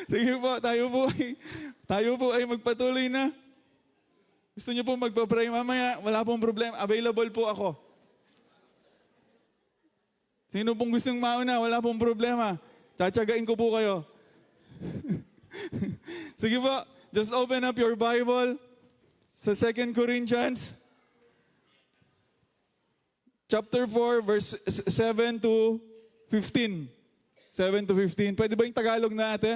Sige po, tayo po ay magpatuloy na. Gusto niyo po magpa-pray mamaya, wala pong problema. Available po ako. Sino pong gustong mauna, wala pong problema. Tsatsagain ko po kayo. Sige po, just open up your Bible sa 2 Corinthians chapter 4, verse 7 to 15. 7 to 15. Pwede ba yung Tagalog na ate?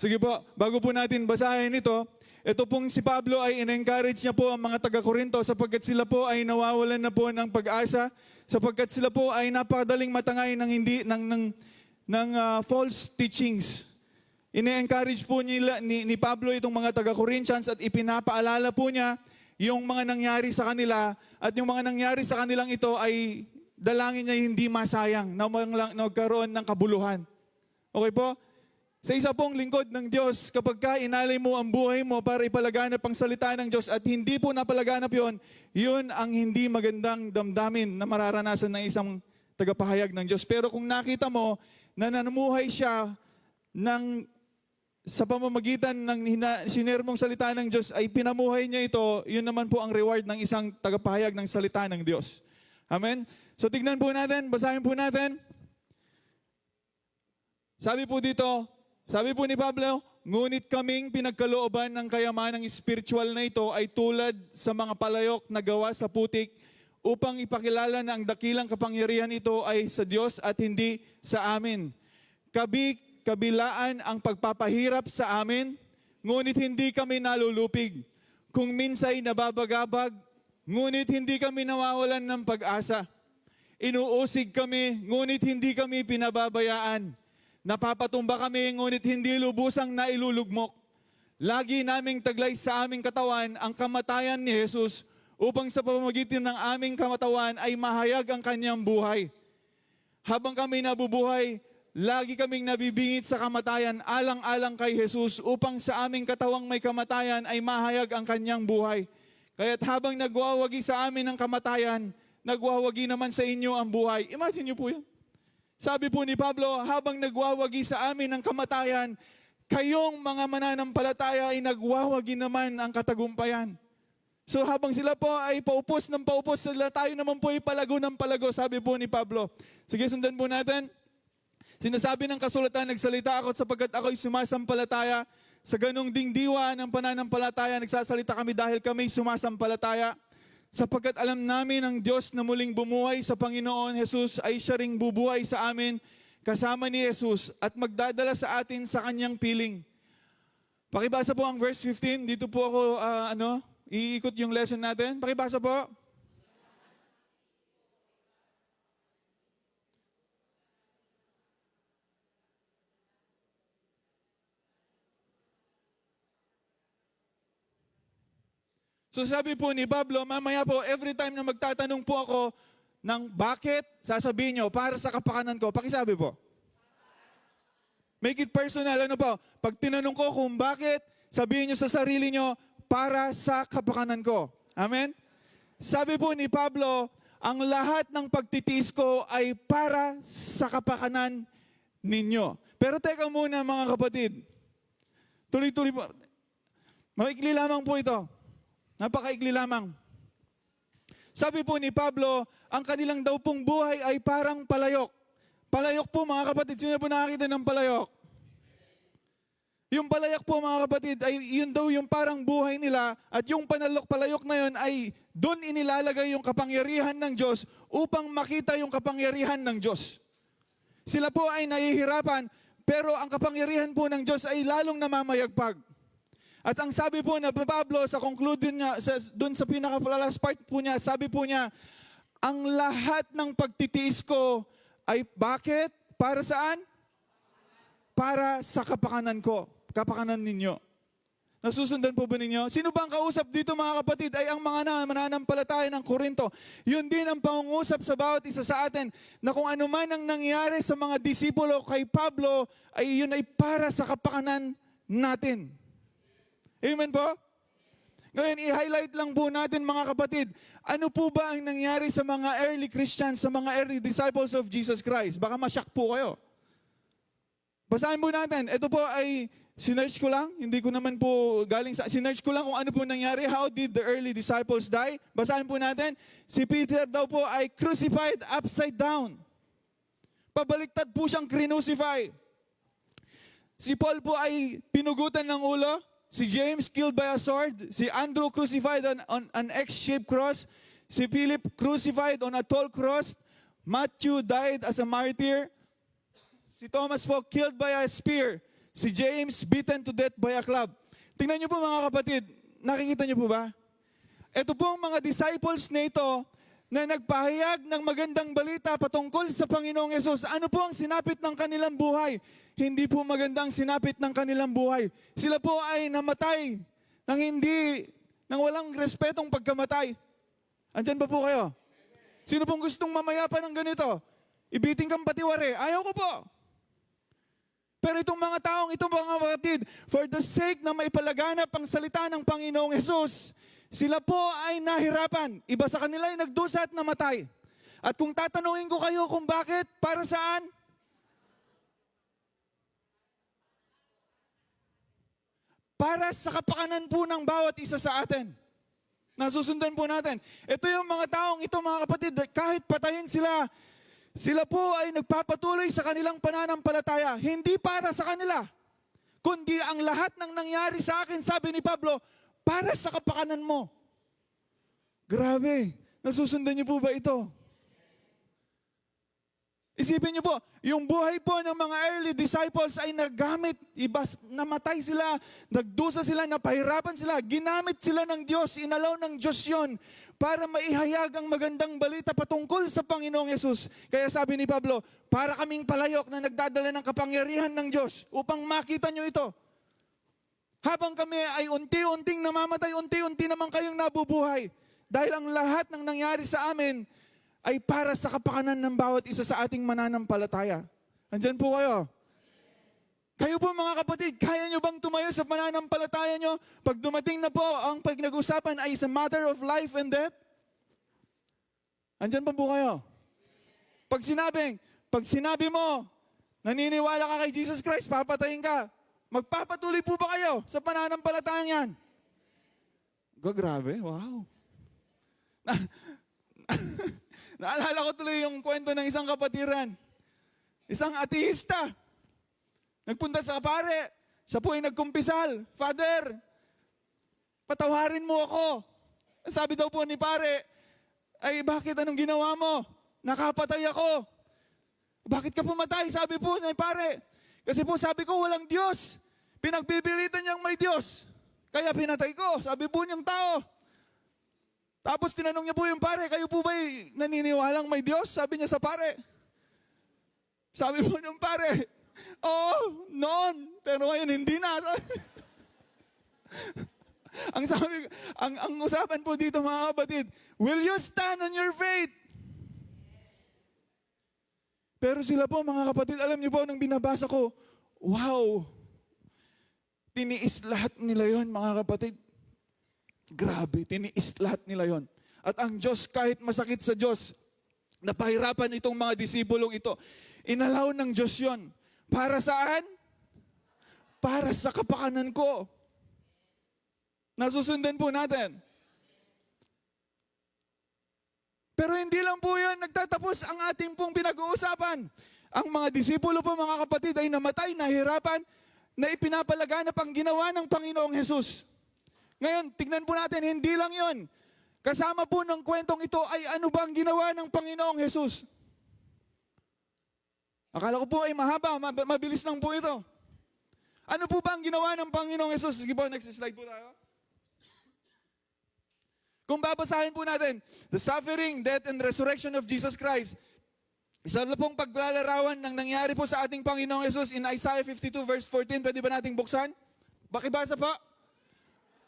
Sige po, bago po natin basahin ito pong si Pablo ay in-encourage niya po ang mga taga-Korinto sapagkat sila po ay nawawalan na po ng pag-asa, sapagkat sila po ay napakadaling matangay ng false teachings. Ine-encourage po ni Pablo itong mga taga-Corinthians at ipinapaalala po niya yung mga nangyari sa kanila at yung mga nangyari sa kanilang ito ay dalangin niya hindi masayang na magkaroon ng kabuluhan. Okay po? Sa isa pong lingkod ng Diyos, kapag ka inalay mo ang buhay mo para ipalaganap ang salita ng Diyos at hindi po napalaganap yun ang hindi magandang damdamin na mararanasan ng isang tagapahayag ng Diyos. Pero kung nakita mo na namuhay siya sa pamamagitan ng sinermong salita ng Diyos ay pinamuhay niya ito, yun naman po ang reward ng isang tagapahayag ng salita ng Diyos. Amen? So tignan po natin, basahin po natin. Sabi po ni Pablo, ngunit kaming pinagkalooban ng kayamanang spiritual na ito ay tulad sa mga palayok na gawa sa putik upang ipakilala na ang dakilang kapangyarihan ito ay sa Diyos at hindi sa amin. Kabilaan ang pagpapahirap sa amin, ngunit hindi kami nalulupig. Kung minsay nababagabag, ngunit hindi kami nawawalan ng pag-asa. Inuusig kami, ngunit hindi kami pinababayaan. Napapatumba kami, ngunit hindi lubusang nailulugmok. Lagi naming taglay sa aming katawan ang kamatayan ni Jesus upang sa pamamagitan ng aming kamatawan ay mahayag ang kanyang buhay. Habang kami nabubuhay, lagi kaming nabibingit sa kamatayan alang-alang kay Jesus upang sa aming katawang may kamatayan ay mahayag ang kanyang buhay. Kaya't habang nagwawagi sa amin ang kamatayan, nagwawagi naman sa inyo ang buhay. Imagine niyo po yan. Sabi po ni Pablo, habang nagwawagi sa amin ang kamatayan, kayong mga mananampalataya ay nagwawagi naman ang katagumpayan. So habang sila po ay paupos, sila tayo naman po ay palago ng palago, sabi po ni Pablo. Sige, sundan po natin. Sinasabi ng kasulatan, nagsalita ako sapagkat ako'y sumasampalataya. Sa ganong ding diwa ng pananampalataya, nagsasalita kami dahil kami sumasampalataya. Sapagkat alam namin ang Diyos na muling bumuhay sa Panginoon Jesus ay siya ring bubuhay sa amin kasama ni Jesus at magdadala sa atin sa kanyang piling. Pakibasa po ang verse 15. Dito po ako iikot yung lesson natin. Pakibasa po. So sabi po ni Pablo, mamaya po, every time na magtatanong po ako ng bakit, sasabihin nyo, para sa kapakanan ko. Pakisabi po. Make it personal. Ano po? Pag tinanong ko kung bakit, sabihin nyo sa sarili nyo, para sa kapakanan ko. Amen? Sabi po ni Pablo, ang lahat ng pagtitiis ko ay para sa kapakanan ninyo. Pero teka muna mga kapatid. Tuloy-tuloy po. Maikli lamang po ito. Napakaikli lamang. Sabi po ni Pablo, ang kanilang daw pong buhay ay parang palayok. Palayok po mga kapatid, sino po nakakita ng palayok? Yung palayok po mga kapatid, ay yun daw yung parang buhay nila at yung palayok na yun ay doon inilalagay yung kapangyarihan ng Diyos upang makita yung kapangyarihan ng Diyos. Sila po ay nahihirapan, pero ang kapangyarihan po ng Diyos ay lalong namamayagpag. At ang sabi po na Pablo sa conclusion niya, doon sa pinaka-last part po niya, sabi po niya, ang lahat ng pagtitiis ko ay bakit? Para saan? Para sa kapakanan ko, kapakanan ninyo. Nasusundan po ba ninyo? Sino ba ang kausap dito mga kapatid? Ay ang mga mananampalataya ng Korinto. Yun din ang pangungusap sa bawat isa sa atin na kung ano man ang nangyari sa mga disipulo kay Pablo, ay yun ay para sa kapakanan natin. Amen po? Ngayon, i-highlight lang po natin mga kapatid, ano po ba ang nangyari sa mga early Christians, sa mga early disciples of Jesus Christ? Baka ma-shock po kayo. Basahin po natin. Ito po ay sinearch ko lang. Hindi ko naman po sinearch ko lang kung ano po nangyari. How did the early disciples die? Basahin po natin. Si Peter daw po ay crucified upside down. Pabaliktad po siyang crucify. Si Paul po ay pinugutan ng ulo. Si James killed by a sword. Si Andrew crucified on an X-shaped cross. Si Philip crucified on a tall cross. Matthew died as a martyr. Si Thomas po killed by a spear. Si James beaten to death by a club. Tingnan niyo po mga kapatid. Nakikita niyo po ba? Ito po ang mga disciples na ito na nagpahayag ng magandang balita patungkol sa Panginoong Yesus. Ano po ang sinapit ng kanilang buhay? Hindi po magandang sinapit ng kanilang buhay. Sila po ay namatay ng walang respetong pagkamatay. Andyan ba po kayo? Sino pong gustong mamaya pa ng ganito? Ibiting kang patiwari. Ayaw ko po. Pero itong mga taong ito mga kapatid, for the sake na maipalaganap ang salita ng Panginoong Yesus, sila po ay nahirapan. Iba sa kanila ay nagdusa at namatay. At kung tatanungin ko kayo kung bakit, para saan? Para sa kapakanan po ng bawat isa sa atin. Nasusundan po natin. Ito yung mga taong ito, mga kapatid, kahit patayin sila, sila po ay nagpapatuloy sa kanilang pananampalataya. Hindi para sa kanila, kundi ang lahat ng nangyari sa akin, sabi ni Pablo, para sa kapakanan mo. Grabe. Nasusundan niyo po ba ito? Isipin niyo po, yung buhay po ng mga early disciples ay nagamit, namatay sila, nagdusa sila, napahirapan sila, ginamit sila ng Diyos, inalaw ng Diyos yun para maihayag ang magandang balita patungkol sa Panginoong Yesus. Kaya sabi ni Pablo, para kaming palayok na nagdadala ng kapangyarihan ng Diyos upang makita niyo ito. Habang kami ay unti-unting namamatay, unti-unti naman kayong nabubuhay. Dahil ang lahat ng nangyari sa amin ay para sa kapakanan ng bawat isa sa ating mananampalataya. Andyan po kayo. Kayo po mga kapatid, kaya nyo bang tumayo sa pananampalataya nyo pag dumating na po ang pag-nag-usapan ay is a matter of life and death? Andyan pa po kayo. Pag sinabi mo, naniniwala ka kay Jesus Christ, papatayin ka, magpapatuloy po ba kayo sa pananampalatayang yan? Grabe, wow. Naalala ko tuloy yung kwento ng isang kapatiran. Isang ateista. Nagpunta sa pare. Siya po ay nagkumpisal. Father, patawarin mo ako. Sabi daw po ni pare, ay bakit anong ginawa mo? Nakapatay ako. Bakit ka pumatay? Sabi po ni pare. Kasi po sabi ko walang Diyos. Pinagpipilitan niyang may Diyos. Kaya pinatay ko. Sabi po niyang tao. Tapos tinanong niya po yung pare, kayo po ba'y naniniwalang may Diyos? Sabi niya sa pare. Sabi po ng pare, oo, noon. Pero ngayon hindi na. ang usapan po dito mga kapatid, will you stand on your faith? Pero sila po mga kapatid, alam niyo po nang binabasa ko, wow, tiniis lahat nila yon mga kapatid. Grabe, tiniis lahat nila yon. At ang Diyos, kahit masakit sa Diyos, napahirapan itong mga disipulong ito. Inalaw ng Diyos yon. Para saan? Para sa kapakanan ko. Nasusundan po natin. Pero hindi lang po yan nagtatapos ang ating pong pinag-uusapan. Ang mga disipulo po mga kapatid ay namatay, nahirapan, na ipinapalaganap ang ginawa ng Panginoong Hesus. Ngayon, tignan po natin, hindi lang yon. Kasama po ng kwentong ito ay ano ba ang ginawa ng Panginoong Hesus? Akala ko po ay mahaba, mabilis lang po ito. Ano po ba ang ginawa ng Panginoong Hesus? Sige po, next slide po tayo. Kung babasahin po natin, the suffering, death, and resurrection of Jesus Christ, isa na pong paglalarawan ng nangyari po sa ating Panginoong Hesus in Isaiah 52 verse 14. Pwede ba nating buksan? Bakibasa po.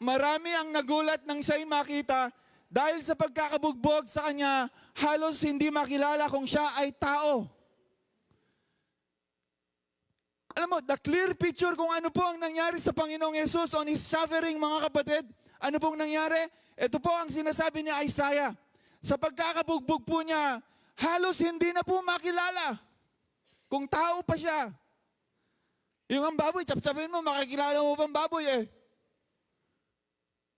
Marami ang nagulat nang siya'y makita dahil sa pagkakabugbog sa kanya, halos hindi makilala kung siya ay tao. Alam mo, the clear picture kung ano po ang nangyari sa Panginoong Hesus on His suffering, mga kapatid. Ano pong nangyari? Ito po ang sinasabi ni Isaiah. Sa pagkakabugbog po niya, halos hindi na po makilala kung tao pa siya. Yung ang baboy, tsap-tsapin mo, makikilala mo pang baboy eh.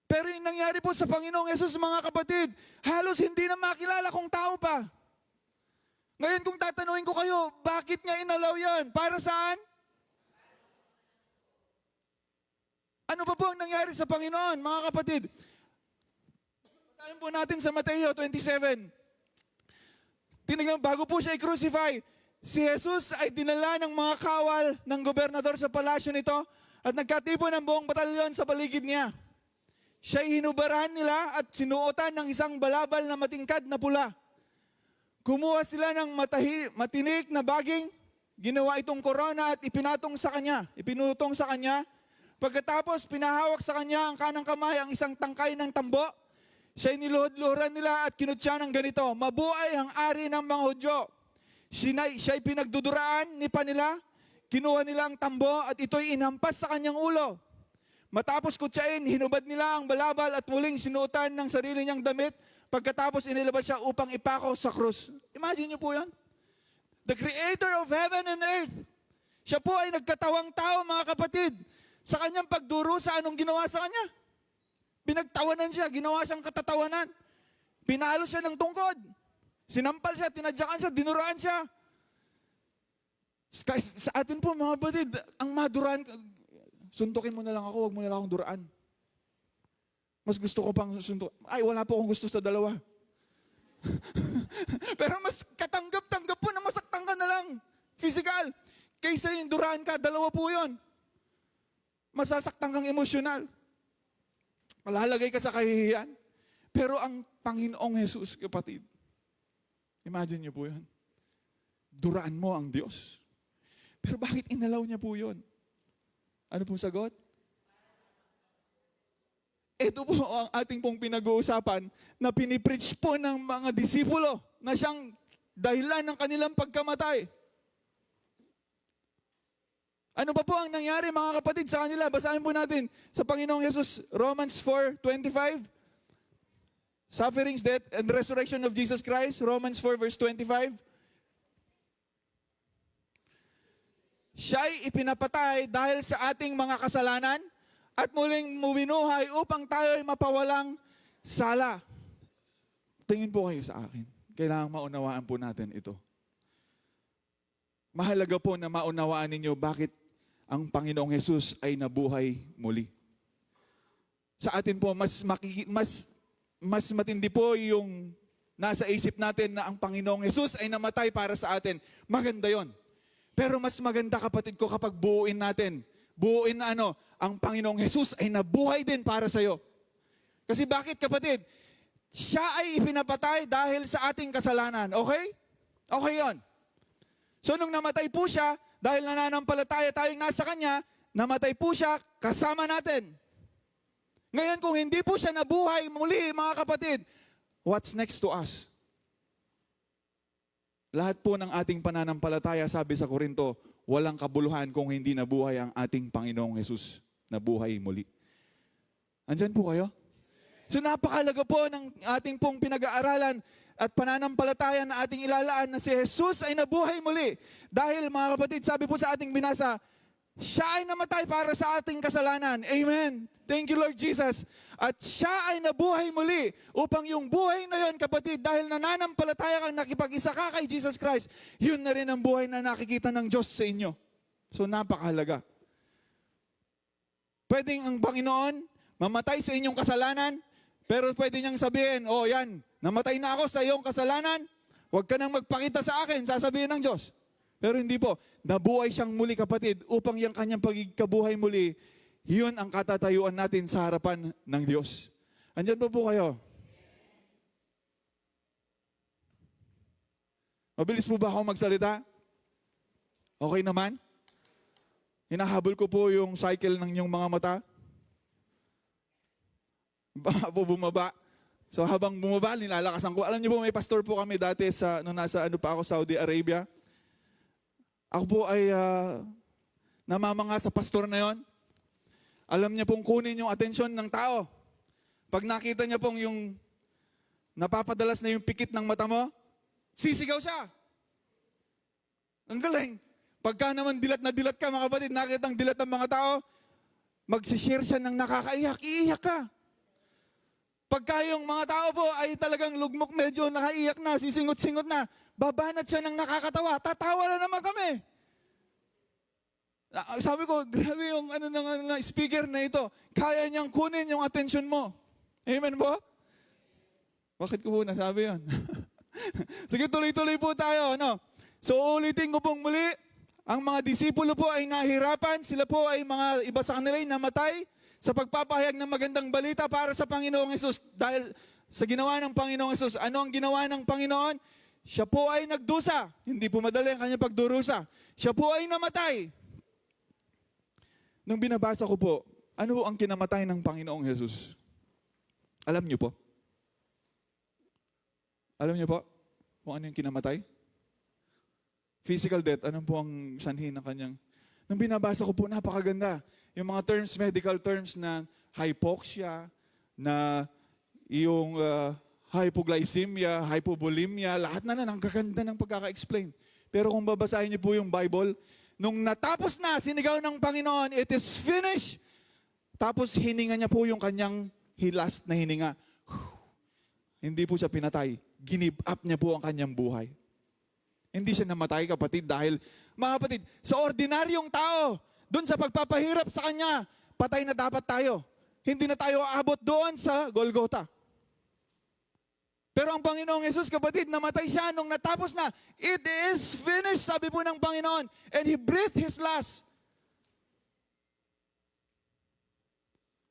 Pero yung nangyari po sa Panginoong Hesus, mga kapatid, halos hindi na makilala kung tao pa. Ngayon kung tatanungin ko kayo, bakit niya inalaw yan? Para saan? Ano pa po ang nangyari sa Panginoon, mga kapatid? Basahin po natin sa Mateo 27. Tinignan, bago po siya i-crucify, si Jesus ay dinala ng mga kawal ng gobernador sa palasyo nito at nagkatipon ng buong batalyon sa paligid niya. Siya'y hinubaran nila at sinuotan ng isang balabal na matingkad na pula. Kumuha sila ng matinik na baging, ginawa itong korona at ipinutong sa kanya. Pagkatapos, pinahawak sa kanya ang kanang kamay ang isang tangkay ng tambo. Siya'y niluhod-luhuran nila at kinutya ng ganito, mabuhay ang ari ng mga Hudyo. Siya'y pinagduduraan ni panila, kinuha nila ang tambo at ito'y inhampas sa kanyang ulo. Matapos kutsain, hinubad nila ang balabal at muling sinuotan ng sarili niyang damit pagkatapos inilabas siya upang ipako sa krus. Imagine niyo po yan. The Creator of heaven and earth. Siya po ay nagkatawang tao, mga kapatid. Sa kanyang pagdurusa, anong ginawa sa kanya? Pinagtawanan siya, ginawa siyang katatawanan. Pinalo siya ng tungkod. Sinampal siya, tinadyakan siya, dinuraan siya. Sa atin po, mga kapatid, ang maduraan, suntukin mo na lang ako, huwag mo na lang akong duraan. Mas gusto ko pang suntok. Ay, wala po akong gusto sa dalawa. Pero mas katanggap-tanggap po na masaktan ka na lang. Physical. Kaysa yung duraan ka, dalawa po yun. Masasaktan kang emosyonal. Malalagay ka sa kahihiyan. Pero ang Panginoong Jesus, kapatid, imagine niyo po yun. Duraan mo ang Diyos. Pero bakit inalaw niya po yun? Ano pong sagot? Ito po ang ating pong pinag-uusapan na pinipreach po ng mga disipulo na siyang dahilan ng kanilang pagkamatay. Ano pa po ang nangyari, mga kapatid, sa kanila? Basahin po natin sa Panginoong Jesus, Romans 4:25. Sufferings, death, and resurrection of Jesus Christ. Romans 4 verse 25. Siya'y ipinapatay dahil sa ating mga kasalanan at muling binuhay upang tayo'y mapawalang sala. Tingin po kayo sa akin. Kailangang maunawaan po natin ito. Mahalaga po na maunawaan ninyo bakit ang Panginoong Jesus ay nabuhay muli. Sa atin po, mas matindi po yung nasa isip natin na ang Panginoong Jesus ay namatay para sa atin. Maganda yon. Pero mas maganda, kapatid ko, kapag buuin natin. Buuin na ang Panginoong Jesus ay nabuhay din para sa'yo. Kasi bakit, kapatid? Siya ay ipinapatay dahil sa ating kasalanan. Okay? Okay yon. So nung namatay po siya, dahil nananampalataya tayong nasa Kanya, namatay po siya kasama natin. Ngayon, kung hindi po siya nabuhay muli, mga kapatid, what's next to us? Lahat po ng ating pananampalataya, sabi sa Korinto, walang kabuluhan kung hindi nabuhay ang ating Panginoong Jesus. Nabuhay muli. Andyan po kayo? So napakalaga po ng ating pong pinag-aaralan at pananampalataya na ating ilalaan na si Jesus ay nabuhay muli. Dahil, mga kapatid, sabi po sa ating binasa, siya ay namatay para sa ating kasalanan. Amen. Thank you, Lord Jesus. At siya ay nabuhay muli upang yung buhay na yun, kapatid, dahil nananampalataya kang nakipag-isa ka kay Jesus Christ, yun na rin ang buhay na nakikita ng Diyos sa inyo. So napakahalaga. Pwedeng ang Panginoon mamatay sa inyong kasalanan, pero pwede niyang sabihin, oh yan, namatay na ako sa iyong kasalanan, huwag ka nang magpakita sa akin, sasabihin ng Diyos. Pero hindi po, nabuhay siyang muli, kapatid, upang yung kanyang pagkabuhay muli, yun ang katatayuan natin sa harapan ng Diyos. Andyan po kayo. Mabilis po ba ako magsalita? Okay naman? Hinahabol ko po yung cycle ng inyong mga mata. Baka po bumaba. So habang bumaba, nilalakasan ko. Alam niyo po, may pastor po kami dati nung nasa ako, Saudi Arabia. Ako po ay namamanga sa pastor na yon. Alam niya pong kunin yung atensyon ng tao. Pag nakita niya pong yung napapadalas na yung pikit ng mata mo, sisigaw siya. Ang galing. Pagka naman dilat na dilat ka, mga kapatid, nakita ang dilat ng mga tao, magsishare siya ng nakakaiyak, iiyak ka. Pagka yung mga tao po ay talagang lugmok, medyo nakaiyak na, sisingot-singot na, babanat siya ng nakakatawa, tatawa na naman kami. Sabi ko, grabe yung speaker na ito. Kaya niyang kunin yung attention mo. Amen po? Bakit ko po nasabi yun? Sige, tuloy-tuloy po tayo. So ulitin ko pong muli, ang mga disipulo po ay nahirapan. Sila po ay mga iba sa kanila ay namatay sa pagpapahayag ng magandang balita para sa Panginoong Hesus. Dahil sa ginawa ng Panginoong Hesus, ano ang ginawa ng Panginoon? Siya po ay nagdusa. Hindi po madali ang kanyang pagdurusa. Siya po ay namatay. Nung binabasa ko po, ano ang kinamatay ng Panginoong Hesus? Alam niyo po? Alam niyo po kung ano yung kinamatay? Physical death. Ano po ang sanhi ng kanyang? Nung binabasa ko po, napakaganda. Yung mga terms, medical terms na hypoxia, na yung hypoglycemia, hypovolemia, lahat na ang gaganda ng pagkaka-explain. Pero kung babasahin niyo po yung Bible, nung natapos na, sinigaw ng Panginoon, it is finished. Tapos hininga niya po yung kanyang last na hininga. Hindi po siya pinatay. Give up niya po ang kanyang buhay. Hindi siya namatay, kapatid, dahil, mga kapatid, sa ordinaryong tao, dun sa pagpapahirap sa kanya, patay na dapat tayo. Hindi na tayo aabot doon sa Golgotha. Pero ang Panginoong Jesus, kapatid, namatay siya nung natapos na. It is finished, sabi po ng Panginoon. And He breathed His last.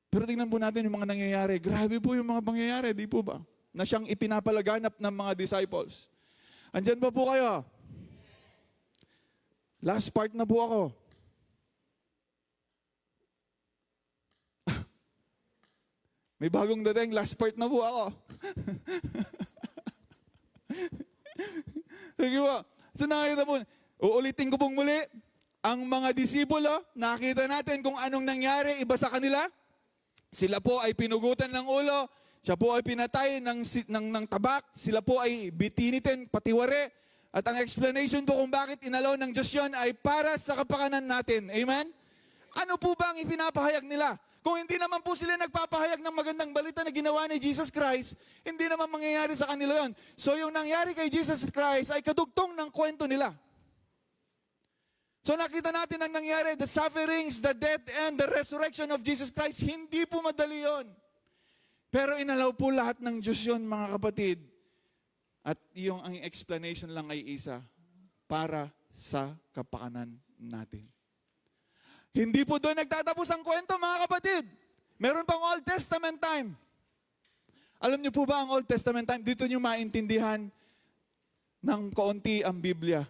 Pero tingnan po natin yung mga nangyayari. Grabe po yung mga pangyayari, di po ba? Na siyang ipinapalaganap ng mga disciples. Andyan pa po kayo? Last part na po ako. May bagong dating, last part na po ako. Sige po. So nakita po, uulitin ko pong muli, ang mga disipulo, nakita natin kung anong nangyari iba sa kanila. Sila po ay pinugutan ng ulo, siya po ay pinatay ng tabak, sila po ay bitinitin, patiwari. At ang explanation po kung bakit inalaw ng Diyos yun ay para sa kapakanan natin. Amen? Ano po ba ang ipinapahayag nila? Kung hindi naman po sila nagpapahayag ng magandang balita na ginawa ni Jesus Christ, hindi naman mangyayari sa kanila yon. So yung nangyari kay Jesus Christ ay kadugtong ng kwento nila. So nakita natin ang nangyari, the sufferings, the death, and the resurrection of Jesus Christ. Hindi po madali yon. Pero inalaw po lahat ng Diyos yon, mga kapatid. At yung ang explanation lang ay isa, para sa kapakanan natin. Hindi po doon nagtatapos ang kwento, mga kapatid. Meron pang Old Testament time. Alam niyo po ba ang Old Testament time? Dito niyo maintindihan ng kaunti ang Biblia.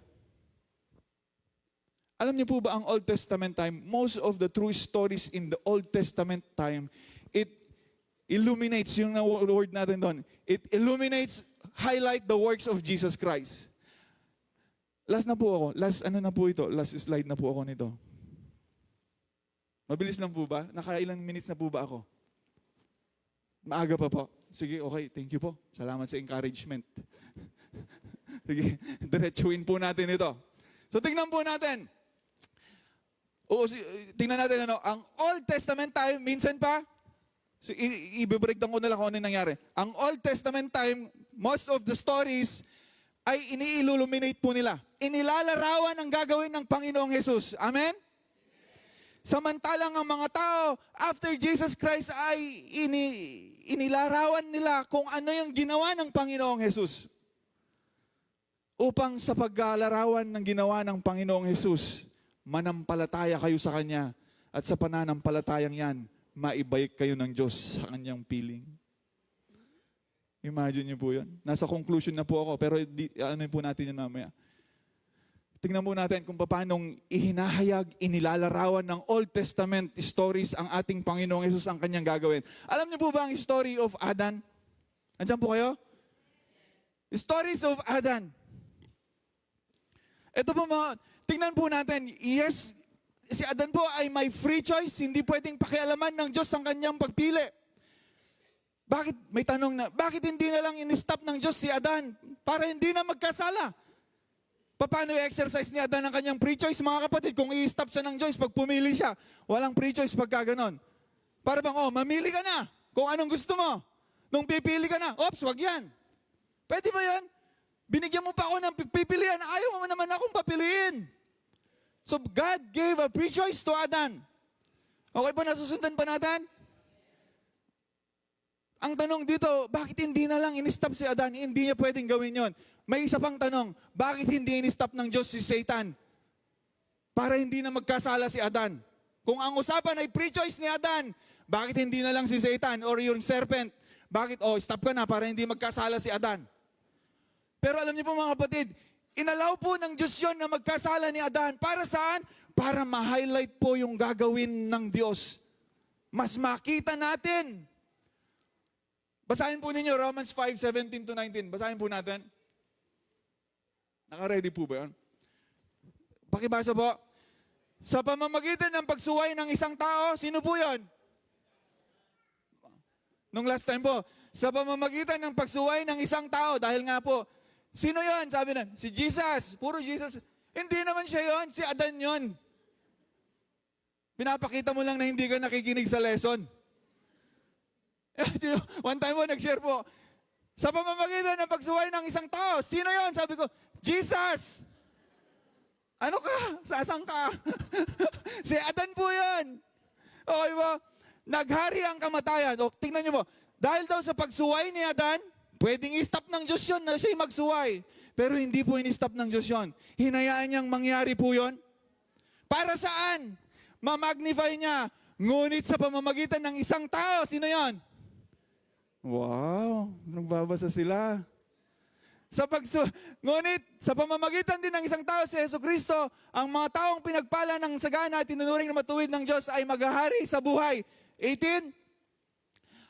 Alam niyo po ba ang Old Testament time? Most of the true stories in the Old Testament time, it illuminates, yung word natin doon, it illuminates, highlight the works of Jesus Christ. Last na po ako. Last slide na po ako nito. Mabilis lang po ba? Nakailang minutes na po ba ako? Maaga pa po. Sige, okay. Thank you po. Salamat sa encouragement. Sige, diretsuin po natin ito. So, tingnan po natin. Tingnan natin ang Old Testament time, minsan pa, so, i-breakdown ko na lang kung ano nangyari. Ang Old Testament time, most of the stories ay ini-illuminate po nila. Inilalarawan ang gagawin ng Panginoong Jesus. Amen? Samantalang ang mga tao, after Jesus Christ ay inilarawan nila kung ano yung ginawa ng Panginoong Jesus. Upang sa paglalarawan ng ginawa ng Panginoong Jesus, manampalataya kayo sa Kanya. At sa pananampalatayang yan, maibalik kayo ng Diyos sa Kanyang piling. Imagine niyo po yun. Nasa conclusion na po ako, pero ano po natin yun mamaya. Tingnan po natin kung paano ihinahayag, inilalarawan ng Old Testament stories ang ating Panginoong Jesus ang Kanyang gagawin. Alam niyo po ba ang story of Adan? Andiyan po kayo? Stories of Adan. Ito po mga, tingnan po natin, yes, si Adan po ay may free choice, hindi pwedeng pakialaman ng Diyos ang kanyang pagpili. Bakit, may tanong na, bakit hindi na lang in-stop ng Diyos si Adan para hindi na magkasala? Paano i-exercise ni Adan ang kanyang free choice, mga kapatid? Kung i-stop siya ng choice, pag pumili siya, walang free choice pagka ganon. Para bang, mamili ka na kung anong gusto mo. Nung pipili ka na, wag yan. Pwede ba yan? Binigyan mo pa ako ng pipilian, ayaw mo naman akong papiliin. So God gave a free choice to Adan. Okay ba, nasusundan pa natin? Ang tanong dito, bakit hindi na lang in-stop si Adan? Hindi niya pwedeng gawin yon. May isa pang tanong, bakit hindi in-stop ng Diyos si Satan? Para hindi na magkasala si Adan. Kung ang usapan ay free choice ni Adan, bakit hindi na lang si Satan or yung serpent? Bakit, stop ka na para hindi magkasala si Adan? Pero alam niyo po mga kapatid, inalaw po ng Diyos yon na magkasala ni Adan. Para saan? Para ma-highlight po yung gagawin ng Diyos. Mas makita natin. Basahin po ninyo Romans 5:17-19. Basahin po natin. Naka-ready po ba yun? Pakibasa po. Sa pamamagitan ng pagsuway ng isang tao, sino po yun? Nung last time po, sa pamamagitan ng pagsuway ng isang tao. Dahil nga po, sino yon? Sabi na, si Jesus. Puro Jesus. Hindi naman siya yon, si Adan yon. Pinapakita mo lang na hindi ka nakikinig sa lesson. One time mo, nag-share po, sa pamamagitan ng pagsuway ng isang tao, sino yon? Sabi ko, Jesus! Ano ka? Sasang ka? Si Adan po yan. Okay ba? Naghari ang kamatayan. O, tingnan niyo po, dahil daw sa pagsuway ni Adan, pwedeng i-stop ng Diyos yun na siya'y magsuway. Pero hindi po in-stop ng Diyos yun. Hinayaan niyang mangyari po yun. Para saan? Ma-magnify niya. Ngunit sa pamamagitan ng isang tao, sino yon? Wow, nagbabasa sila. Ngunit sa pamamagitan din ng isang tao si Jesucristo, ang mga taong pinagpala ng sagana at tinunuring na matuwid ng Diyos ay maghahari sa buhay. 18.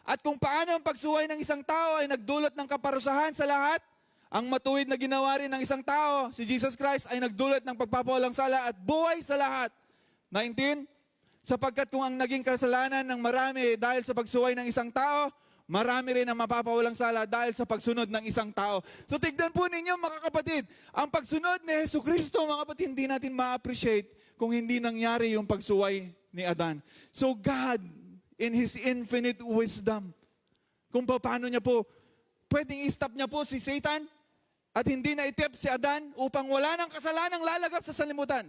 At kung paano ang pagsuway ng isang tao ay nagdulot ng kaparusahan sa lahat, ang matuwid na ginawa rin ng isang tao, si Jesus Christ, ay nagdulot ng pagpapawalang sala at buhay sa lahat. 19. Sapagkat kung ang naging kasalanan ng marami dahil sa pagsuway ng isang tao, marami rin ang mapapawalang sala dahil sa pagsunod ng isang tao. So tignan po ninyo mga kapatid, ang pagsunod ni Jesucristo mga kapatid, hindi natin ma-appreciate kung hindi nangyari yung pagsuway ni Adan. So God, in His infinite wisdom, kung paano niya po, pwedeng i-stop niya po si Satan at hindi na itip si Adan upang wala ng kasalanang lalagap sa salimutan.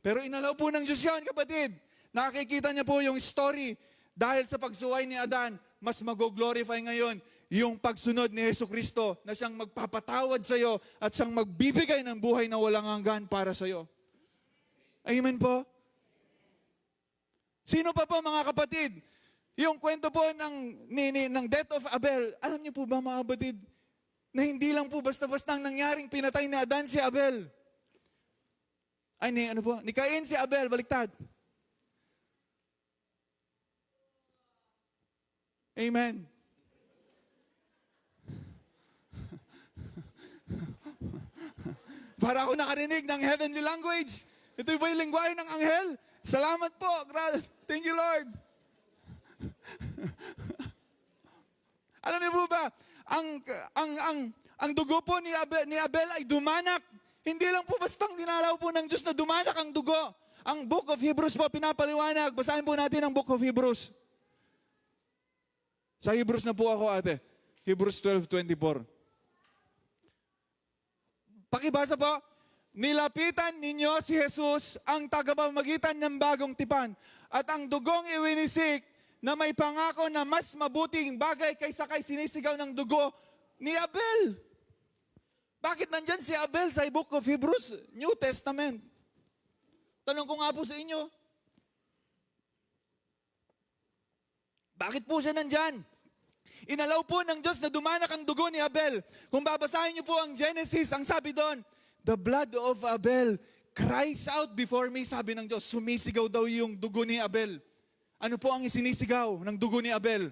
Pero inalaw po ng Diyos yun kapatid. Nakikita niya po yung story dahil sa pagsuway ni Adan, mas mag-glorify ngayon yung pagsunod ni Jesucristo na siyang magpapatawad sa iyo at siyang magbibigay ng buhay na walang hanggan para sa iyo. Amen po? Sino pa po mga kapatid? Yung kwento po ng death of Abel, alam niyo po ba mga kapatid, na hindi lang po basta-basta nangyaring pinatay ni Adan si Abel. Ay, ni Cain si Abel, baliktad. Amen. Para ako nakarinig ng heavenly language. Ito ba yung lingwahe ng anghel? Salamat po. Thank you, Lord. Alam niyo po ba, ang dugo po ni Abel ay dumanak. Hindi lang po bastang dinalaw po ng Diyos na dumanak ang dugo. Ang Book of Hebrews po pinapaliwanag. Basahin po natin ang Book of Hebrews. Sa Hebrews na po ako, ate. Hebrews 12:24. Pakibasa po. Nilapitan ninyo si Jesus ang tagapamagitan ng bagong tipan at ang dugong iwinisik na may pangako na mas mabuting bagay kaysa kay sinisigaw ng dugo ni Abel. Bakit nandyan si Abel sa Book of Hebrews, New Testament? Tanong ko nga po sa inyo. Bakit po siya nandyan? Inalaw po ng Diyos na dumanak ang dugo ni Abel. Kung babasahin niyo po ang Genesis, ang sabi doon, the blood of Abel cries out before me, sabi ng Diyos. Sumisigaw daw yung dugo ni Abel. Ano po ang isinisigaw ng dugo ni Abel?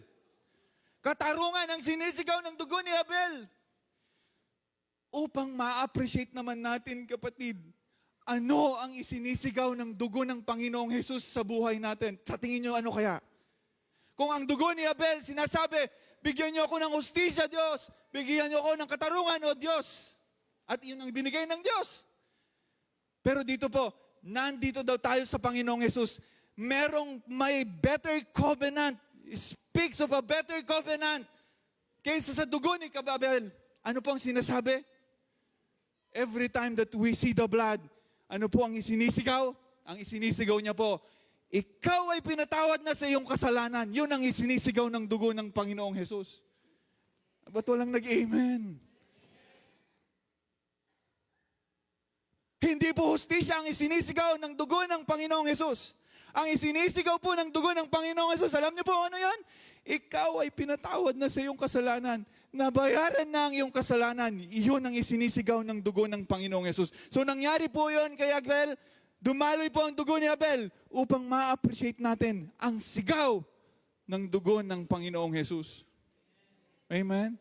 Katarungan ang sinisigaw ng dugo ni Abel. Upang ma-appreciate naman natin, kapatid, ano ang isinisigaw ng dugo ng Panginoong Jesus sa buhay natin? Sa tingin niyo, ano kaya? Kung ang dugo ni Abel, sinasabi, bigyan niyo ako ng hustisya, Diyos. Bigyan niyo ako ng katarungan, O Diyos. At yun ang binigay ng Diyos. Pero dito po, nandito daw tayo sa Panginoong Jesus. May better covenant. Speaks of a better covenant. Kaysa sa dugo ni Abel. Ano po ang sinasabi? Every time that we see the blood, ano po ang isinisigaw? Ang isinisigaw niya po, ikaw ay pinatawad na sa iyong kasalanan. Yun ang isinisigaw ng dugo ng Panginoong Jesus. Ba't walang nag-amen? Hindi po hustisya ang isinisigaw ng dugo ng Panginoong Jesus. Ang isinisigaw po ng dugo ng Panginoong Jesus, alam niyo po ano yan? Ikaw ay pinatawad na sa iyong kasalanan. Nabayaran na ang iyong kasalanan. Iyon ang isinisigaw ng dugo ng Panginoong Jesus. So nangyari po yun kay Abel. Dumaloy po ang dugo ni Abel upang ma-appreciate natin ang sigaw ng dugo ng Panginoong Jesus. Amen?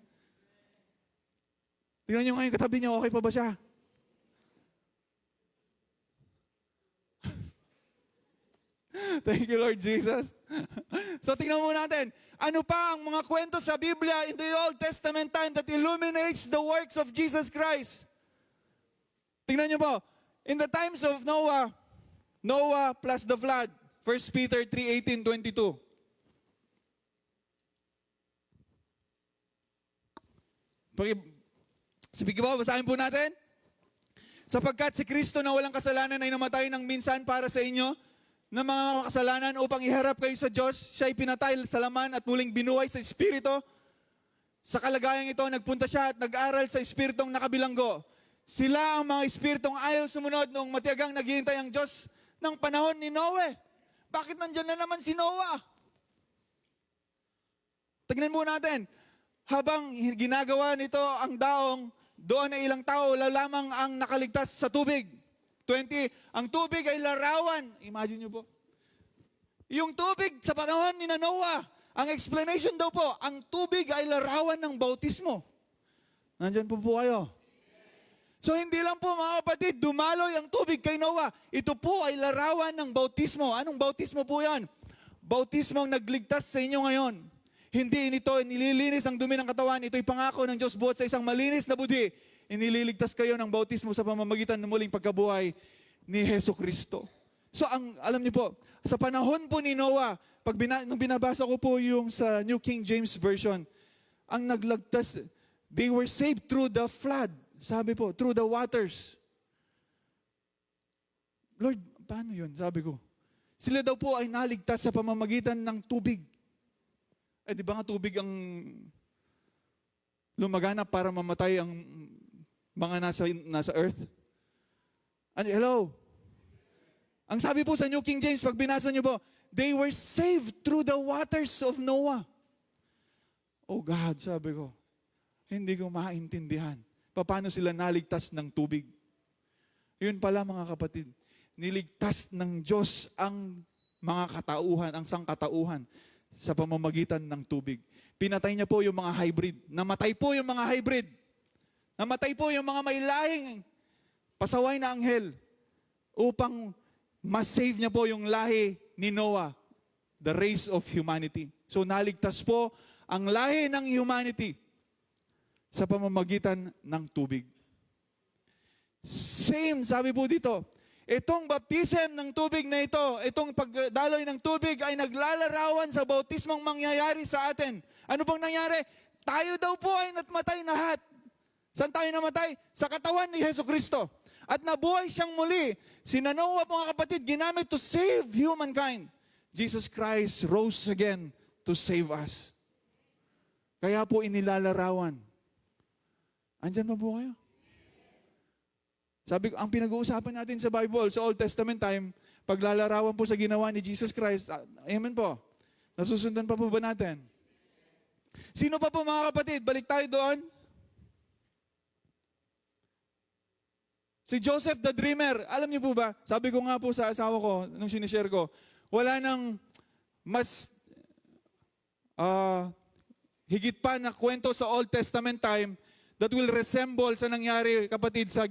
Tingnan niyo ngayon katabi niya, okay pa ba siya? Thank you, Lord Jesus. So tingnan mo natin, ano pa ang mga kwento sa Biblia in the Old Testament time that illuminates the works of Jesus Christ? Tingnan niyo po, in the times of Noah plus the flood, 1 Peter 3:18-22. Sige po, basahin po natin. Sapagkat si Kristo na walang kasalanan ay namatay ng minsan para sa inyo na mga kasalanan upang iharap kayo sa Diyos. Siya ay pinatay sa laman at muling binuhay sa Espiritu. Sa kalagayang ito, nagpunta siya at nag-aral sa Espiritong nakabilanggo. Sila ang mga Espiritong ayaw sumunod noong matiyagang naghihintay ang Diyos ng panahon ni Noe. Bakit nandyan na naman si Noah? Tignan mo natin, habang ginagawa nito ang daong, doon ay ilang tao lamang ang nakaligtas sa tubig. 20, ang tubig ay larawan. Imagine nyo po. Yung tubig sa panahon ni Noah, ang explanation daw po, ang tubig ay larawan ng bautismo. Nandyan po kayo. So hindi lang po mga kapatid, dumaloy ang tubig kay Noah. Ito po ay larawan ng bautismo. Anong bautismo po yan? Bautismo ang nagligtas sa inyo ngayon. Hindi nito nililinis ang dumi ng katawan. Ito'y pangako ng Diyos buhat sa isang malinis na budi. Inililigtas kayo ng bautismo sa pamamagitan ng muling pagkabuhay ni Hesus Kristo. So alam niyo po, sa panahon po ni Noah, nung binabasa ko po yung sa New King James Version, ang naglagtas, they were saved through the flood. Sabi po, through the waters. Lord, paano yun? Sabi ko. Sila daw po ay naligtas sa pamamagitan ng tubig. Di ba nga tubig ang lumaganap para mamatay ang mga nasa earth? Hello? Ang sabi po sa New King James, pag binasa niyo po, they were saved through the waters of Noah. Oh God, sabi ko, hindi ko maintindihan. Paano sila naligtas ng tubig? Yun pala mga kapatid, niligtas ng Diyos ang mga katauhan, ang sangkatauhan sa pamamagitan ng tubig. Pinatay niya po yung mga hybrid. Namatay po yung mga hybrid. Namatay po yung mga may lahing pasaway na anghel upang mas-save niya po yung lahi ni Noah, the race of humanity. So naligtas po ang lahi ng humanity sa pamamagitan ng tubig. Same, sabi po dito, itong baptism ng tubig na ito, itong pagdaloy ng tubig ay naglalarawan sa bautismong mangyayari sa atin. Ano bang nangyari? Tayo daw po ay natmatay lahat. Saan tayo namatay? Sa katawan ni Hesus Kristo. At nabuhay siyang muli. Si Noah, mga kapatid, ginamit to save humankind. Jesus Christ rose again to save us. Kaya po inilalarawan. Andyan pa po kayo? Sabi ko, ang pinag-uusapan natin sa Bible, sa Old Testament time, paglalarawan po sa ginawa ni Jesus Christ, amen po. Nasusundan pa po ba natin? Sino pa po mga kapatid? Balik tayo doon. Si Joseph the Dreamer, alam niyo po ba, sabi ko nga po sa asawa ko, nung sinishare ko, wala nang mas higit pa na kwento sa Old Testament time that will resemble sa nangyari, kapatid, sa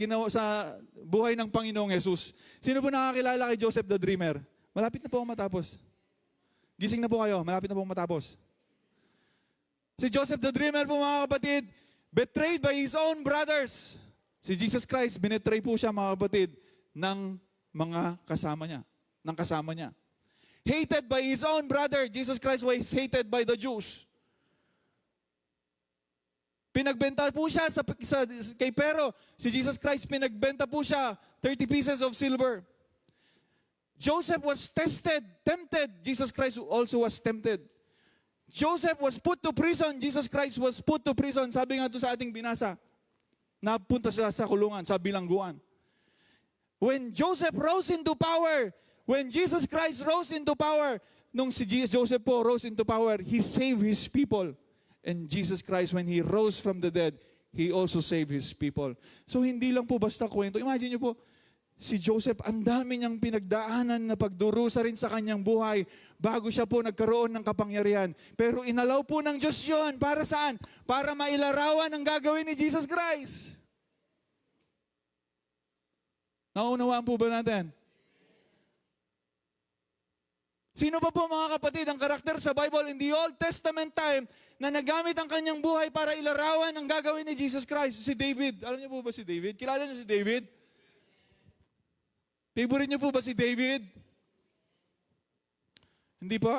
buhay ng Panginoong Jesus. Sino po nakakilala kay Joseph the Dreamer? Malapit na po matapos. Gising na po kayo, malapit na po matapos. Si Joseph the Dreamer po mga kapatid, betrayed by his own brothers. Si Jesus Christ, binetray po siya mga kapatid ng mga kasama niya, ng kasama niya. Hated by his own brother, Jesus Christ was hated by the Jews. Pinagbenta po siya kay Pero. Si Jesus Christ, pinagbenta po siya 30 pieces of silver. Joseph was tempted. Jesus Christ also was tempted. Joseph was put to prison. Jesus Christ was put to prison. Sabi nga ito sa ating binasa. Napunta siya sa kulungan, sa bilangguan. When Joseph rose into power, when Jesus Christ rose into power, nung si Joseph po rose into power, he saved his people. And Jesus Christ, when He rose from the dead, He also saved His people. So hindi lang po basta kwento. Imagine niyo po, si Joseph, ang dami niyang pinagdaanan na pagdurusa rin sa kanyang buhay bago siya po nagkaroon ng kapangyarihan. Pero inalaw po ng Diyos yun. Para saan? Para mailarawan ang gagawin ni Jesus Christ. Naunawaan po ba natin? Sino pa po mga kapatid ang karakter sa Bible in the Old Testament time na nagamit ang kanyang buhay para ilarawan ang gagawin ni Jesus Christ? Si David. Alam niyo po ba si David? Kilala niyo si David? Favorite niyo po ba si David? Hindi po.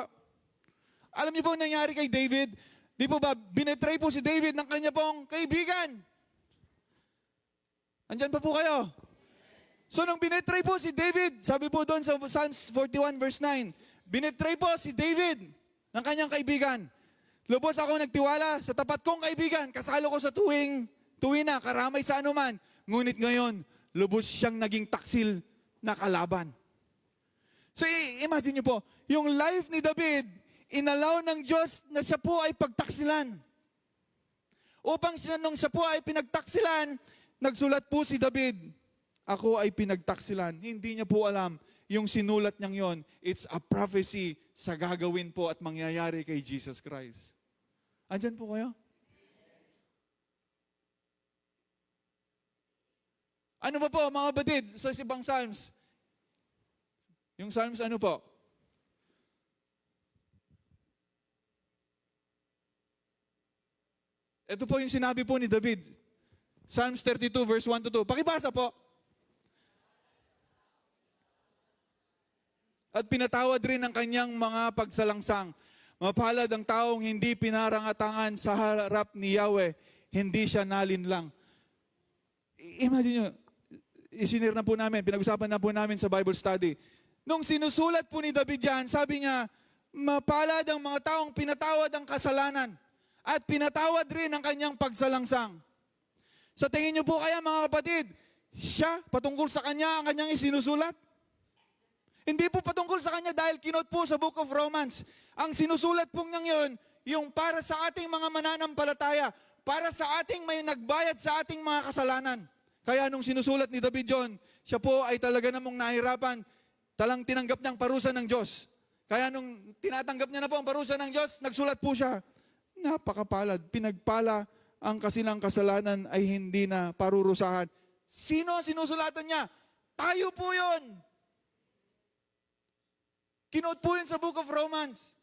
Alam niyo po ang nangyari kay David? Di po ba, binetray po si David ng kanya pong kaibigan? Andyan pa po kayo? So nung binetray po si David, sabi po doon sa Psalms 41 verse 9, binetray po si David ng kanyang kaibigan. Lubos ako nagtiwala sa tapat kong kaibigan, kasalo ko sa tuwina, karamay sa anuman. Ngunit ngayon, lubos siyang naging taksil na kalaban. So imagine niyo po, yung life ni David, inalaw ng Diyos na siya po ay pagtaksilan. Upang nung siya po ay pinagtaksilan, nagsulat po si David, ako ay pinagtaksilan. Hindi niya po alam yung sinulat niyang yon. It's a prophecy sa gagawin po at mangyayari kay Jesus Christ. Andyan po kayo? Ano ba po mga batid sa ibang Psalms? Yung Psalms ano po? Ito po yung sinabi po ni David. Psalms 32 verse 1 to 2. Pakibasa po. At pinatawad rin ang kanyang mga pagsalangsang. Mapalad ang taong hindi pinarangatangan sa harap ni Yahweh. Hindi siya nalinlang. Imagine nyo, isinir na po namin, pinag-usapan na po namin sa Bible study. Nung sinusulat po ni David yan, sabi niya, mapalad ang mga taong pinatawad ang kasalanan at pinatawad rin ang kanyang pagsalangsang. Sa tingin niyo po kaya mga kapatid, siya patungkol sa kanya ang kanyang isinusulat? Hindi po patungkol sa kanya dahil kinote po sa Book of Romans. Ang sinusulat po niyang yun, yung para sa ating mga mananampalataya, para sa ating may nagbayad sa ating mga kasalanan. Kaya nung sinusulat ni David John, siya po ay talaga namang nahirapan, talang tinanggap niya ang parusa ng Diyos. Kaya nung tinatanggap niya na po ang parusa ng Diyos, nagsulat po siya, napakapalad, pinagpala ang kasilang kasalanan ay hindi na parurusahan. Sino ang sinusulatan niya? Tayo po yun. Kinote po yun sa Book of Romans.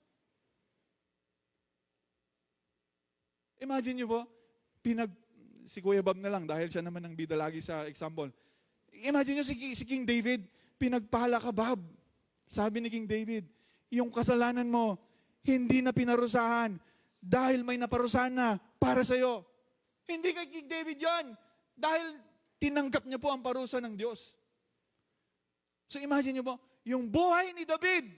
Imagine niyo po, si Kuya Bob na lang dahil siya naman ang bida lagi sa example. Imagine niyo si King David, pinagpala ka Bob. Sabi ni King David, yung kasalanan mo, hindi na pinarusahan dahil may naparusahan na para sa'yo. Hindi kay King David yon dahil tinanggap niya po ang parusa ng Diyos. So imagine niyo po, yung buhay ni David,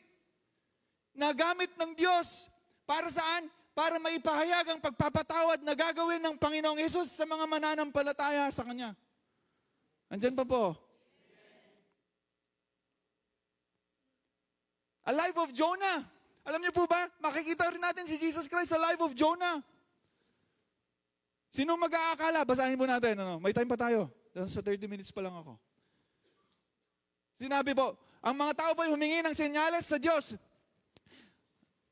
nagamit ng Diyos, para saan? Para maipahayag ang pagpapatawad na gagawin ng Panginoong Hesus sa mga mananampalataya sa Kanya. Andyan pa po. A life of Jonah. Alam niyo po ba, makikita rin natin si Jesus Christ sa life of Jonah. Sino mag-aakala? Basahin po natin. May time pa tayo. Sa 30 minutes pa lang ako. Sinabi po, ang mga tao po ay humingi ng senyales sa Diyos.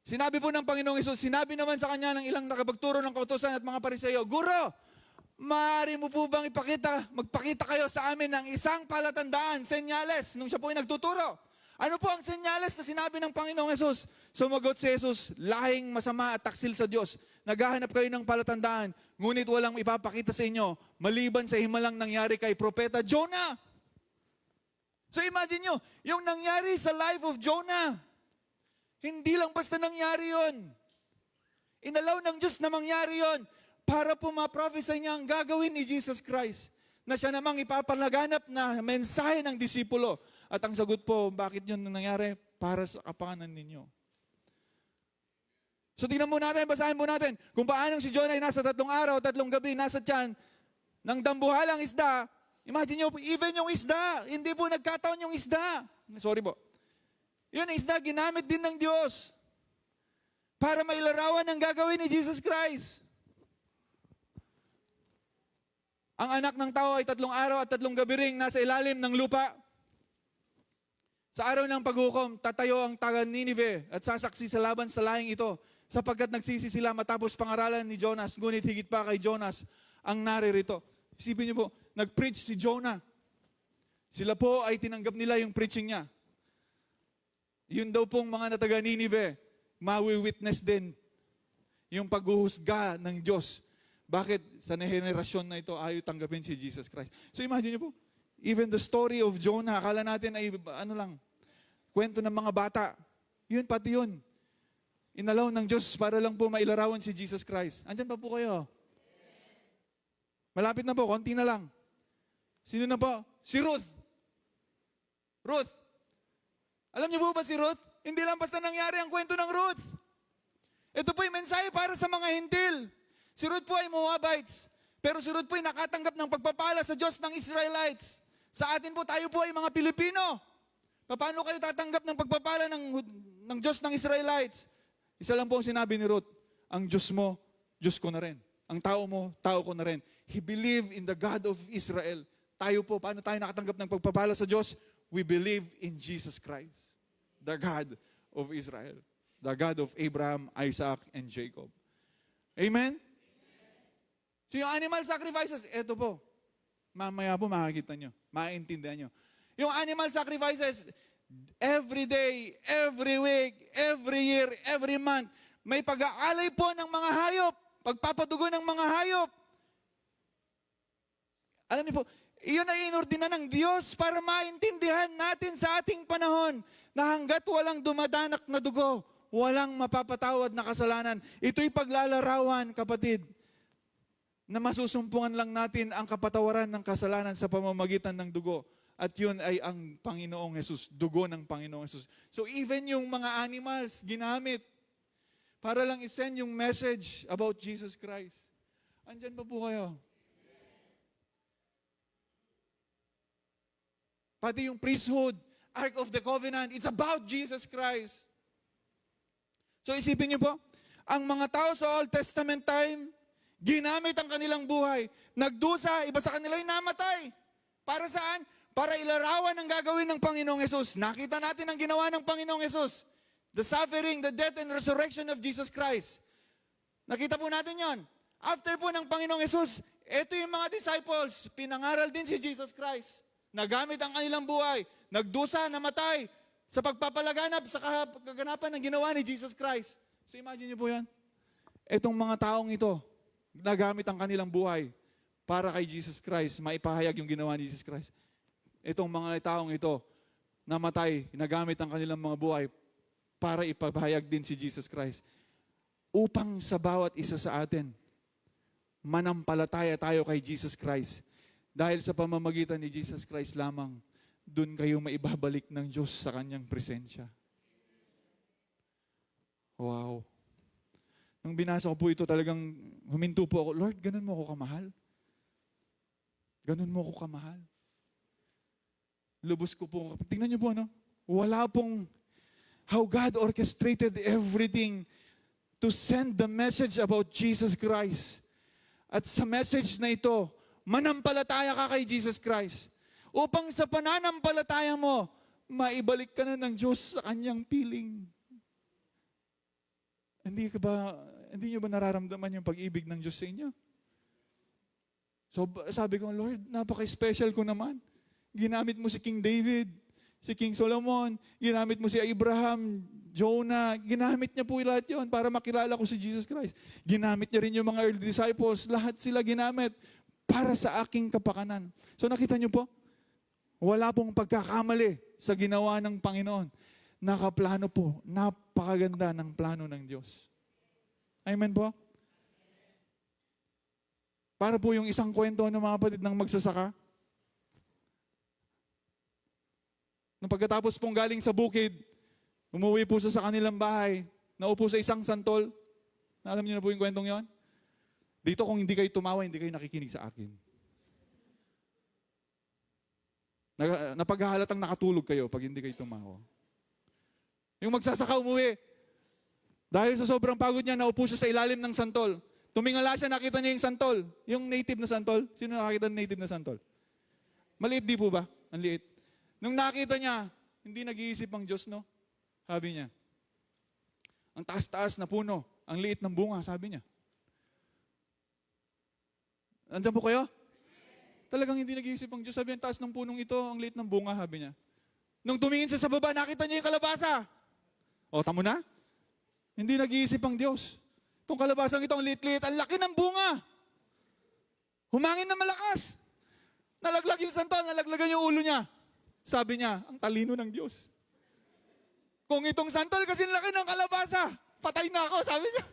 Sinabi po ng Panginoong Hesus, sinabi naman sa kanya ng ilang nakapagturo ng kautusan at mga Pariseo, Guro, maaari mo po bang magpakita kayo sa amin ng isang palatandaan, senyales, nung siya po ay nagtuturo. Ano po ang senyales na sinabi ng Panginoong Hesus? Sumagot si Hesus, lahing masama at taksil sa Diyos. Naghahanap kayo ng palatandaan, ngunit walang ipapakita sa inyo, maliban sa himalang nangyari kay Propeta Jonah. So imagine nyo, yung nangyari sa life of Jonah, hindi lang basta nangyari yon. Inalaw ng Diyos na mangyari yon para po ma-prophesy niya ang gagawin ni Jesus Christ na siya namang ipapalaganap na mensahe ng disipulo. At ang sagot po, bakit yun nangyari? Para sa kapakanan ninyo. So tingnan mo natin, basahin mo natin kung paano si Jonah ay nasa 3 araw, 3 gabi, nasa tiyan ng dambuhalang isda. Imagine nyo, even yung isda, hindi po nagkataon yung isda. Sorry po. Yun, isda, ginamit din ng Diyos para mailarawan ang gagawin ni Jesus Christ. Ang anak ng tao ay 3 araw at 3 gabi ring nasa ilalim ng lupa. Sa araw ng paghukom, tatayo ang taga Ninive at sasaksi sa laban sa lahing ito, sapagkat nagsisi sila matapos pangaralan ni Jonas, ngunit higit pa kay Jonas ang naririto. Isipin niyo po, nag-preach si Jonah. Sila po ay tinanggap nila yung preaching niya. yun daw pong mga nataga Ninive, mawi-witness din yung paghuhusga ng Diyos. Bakit sa henerasyon na ito ayaw tanggapin si Jesus Christ? So imagine niyo po, even the story of Jonah, akala natin ay ano lang, kwento ng mga bata. Yun, pati yun. Inalaw ng Diyos para lang po mailarawan si Jesus Christ. Andyan pa po kayo. Malapit na po, konti na lang. Sino na po? Si Ruth. Ruth. Alam niyo po ba si Ruth? Hindi lang basta nangyari ang kwento ng Ruth. Ito po yung mensahe para sa mga hintil. Si Ruth po ay Moabites. Pero si Ruth po ay nakatanggap ng pagpapala sa Diyos ng Israelites. Sa atin po, tayo po ay mga Pilipino. Paano kayo tatanggap ng pagpapala ng Diyos ng Israelites? Isa lang po ang sinabi ni Ruth, ang Diyos mo, Diyos ko na rin. Ang tao mo, tao ko na rin. He believed in the God of Israel. Tayo po, paano tayo nakatanggap ng pagpapala sa Diyos? We believe in Jesus Christ, the God of Israel, the God of Abraham, Isaac, and Jacob. Amen? So yung animal sacrifices, eto po. Mamaya po makikita nyo, maintindihan nyo. Yung animal sacrifices, every day, every week, every year, every month, may pag-aalay po ng mga hayop, pagpapadugo ng mga hayop. Alam niyo po, iyon ay inordina ng Diyos para maintindihan natin sa ating panahon na hanggat walang dumadanak na dugo, walang mapapatawad na kasalanan. Ito'y paglalarawan, kapatid, na masusumpungan lang natin ang kapatawaran ng kasalanan sa pamamagitan ng dugo. At yun ay ang Panginoong Jesus, dugo ng Panginoong Jesus. So even yung mga animals, ginamit para lang isend yung message about Jesus Christ. Andyan pa po kayo. Pati yung priesthood, Ark of the Covenant, it's about Jesus Christ. So isipin niyo po, ang mga tao sa Old Testament time, ginamit ang kanilang buhay. Nagdusa, iba sa kanila ay namatay. Para saan? Para ilarawan ang gagawin ng Panginoong Yesus. Nakita natin ang ginawa ng Panginoong Yesus. The suffering, the death, and resurrection of Jesus Christ. Nakita po natin yon. After po ng Panginoong Yesus, ito yung mga disciples, pinangaral din si Jesus Christ. Nagamit ang kanilang buhay. Nagdusa, namatay. Sa pagpapalaganap, sa kaganapan ng ginawa ni Jesus Christ. So imagine niyo po yan. Itong mga taong ito, nagamit ang kanilang buhay para kay Jesus Christ, maipahayag yung ginawa ni Jesus Christ. Itong mga taong ito, namatay, nagamit ang kanilang mga buhay para ipahayag din si Jesus Christ. Upang sa bawat isa sa atin, manampalataya tayo kay Jesus Christ. Dahil sa pamamagitan ni Jesus Christ lamang, dun kayo maibabalik ng Diyos sa kanyang presensya. Wow. Nung binasa ko po ito, talagang huminto po ako, Lord, ganun mo ako kamahal? Ganun mo ako kamahal? Lubos ko po. Tingnan niyo po, no? Wala pong how God orchestrated everything to send the message about Jesus Christ. At sa message na ito, manampalataya ka kay Jesus Christ. Upang sa pananampalataya mo, maibalik ka na ng Diyos sa kanyang piling. Hindi niyo ba nararamdaman yung pag-ibig ng Diyos sa inyo? So sabi ko, Lord, napaka-special ko naman. Ginamit mo si King David, si King Solomon, ginamit mo si Abraham, Jonah, ginamit niya po lahat yun para makilala ko si Jesus Christ. Ginamit niya rin yung mga early disciples, lahat sila ginamit para sa aking kapakanan. So nakita niyo po, wala pong pagkakamali sa ginawa ng Panginoon. Nakaplano po, napakaganda ng plano ng Diyos. Amen po? Para po yung isang kwento ng mga kapatid ng magsasaka. Nung pagkatapos pong galing sa bukid, umuwi po siya sa kanilang bahay, naupo sa isang santol. Alam niyo na po yung kwentong yon? Dito kung hindi kayo tumawa, hindi kayo nakikinig sa akin. Napaghahalatang nakatulog kayo pag hindi kayo tumawa. Yung magsasaka umuwi, dahil sa sobrang pagod niya, naupo siya sa ilalim ng santol. Tumingala siya, nakita niya yung santol. Yung native na santol. Sino nakakita ng native na santol? Maliit di po ba? Ang liit. Nung nakita niya, hindi nag-iisip ang Diyos, no? Sabi niya, ang taas-taas na puno, ang liit ng bunga, sabi niya. Andiyan po kayo? Talagang hindi nag-iisip ang Diyos. Sabi, ang taas ng punong ito, ang liit ng bunga, sabi niya. Nung tumingin siya sa baba, nakita niya yung kalabasa. O, tamo na? Hindi nag-iisip ang Diyos. Itong kalabasang ito, ang liit-liit, ang laki ng bunga. Humangin na malakas. Nalaglag yung santol, nalaglagan yung ulo niya. Sabi niya, ang talino ng Diyos. Kung itong santol kasi laki ng kalabasa, patay na ako, sabi niya.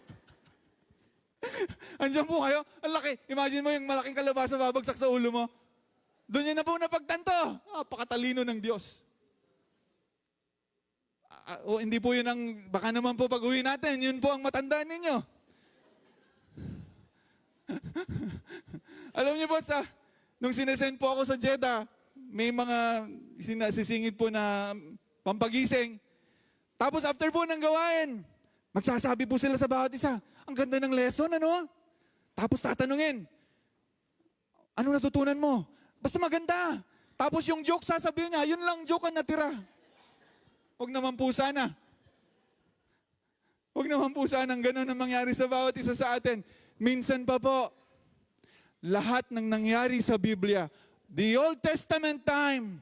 Andiyan po kayo, ang laki. Imagine mo yung malaking kalabasa babagsak sa ulo mo. Doon niya na po napagtanto. Napakatalino ng Diyos. O hindi po yun ang, baka naman po pag-uwi natin, yun po ang matandaan ninyo. Alam niyo po, nung sinesend po ako sa Jeddah, may mga sisingit po na pampagising. Tapos after po ng gawain, magsasabi po sila sa bawat isa, ang ganda ng lesson, ano? Tapos tatanungin, ano natutunan mo? Basta maganda. Tapos yung joke sasabihin niya, yun lang joke ang natira. Huwag naman po sana. Huwag naman po sana ang ganun ang mangyari sa bawat isa sa atin. Minsan pa po, lahat ng nangyari sa Biblia, the Old Testament time,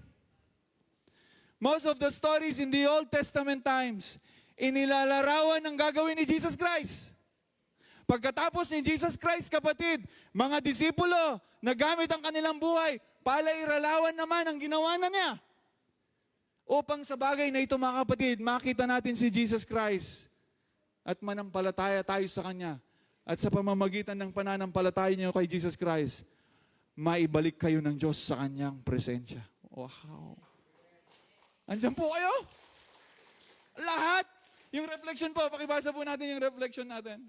most of the stories in the Old Testament times, inilalarawan ang gagawin ni Jesus Christ. Pagkatapos ni Jesus Christ, kapatid, mga disipulo na gamit ang kanilang buhay, palairalawan naman ang ginawa na niya. Upang sa bagay na ito, mga kapatid, makita natin si Jesus Christ at manampalataya tayo sa Kanya. At sa pamamagitan ng pananampalataya niyo kay Jesus Christ, maibalik kayo ng Diyos sa Kanyang presensya. Wow! Andiyan po kayo? Lahat! Yung reflection po, pakibasa po natin yung reflection natin.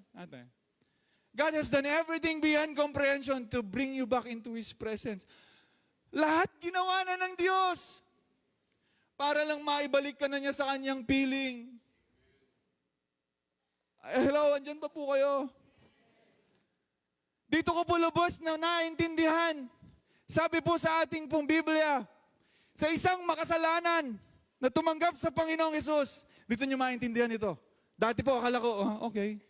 God has done everything beyond comprehension to bring you back into His presence. Lahat ginawa na ng Diyos para lang maibalik ka na niya sa Kanyang piling. Hello, andyan pa po kayo? Dito ko po lubos na naintindihan. Sabi po sa ating pong Biblia, sa isang makasalanan na tumanggap sa Panginoong Hesus, dito nyo maintindihan ito. Dati po, akala ko, okay.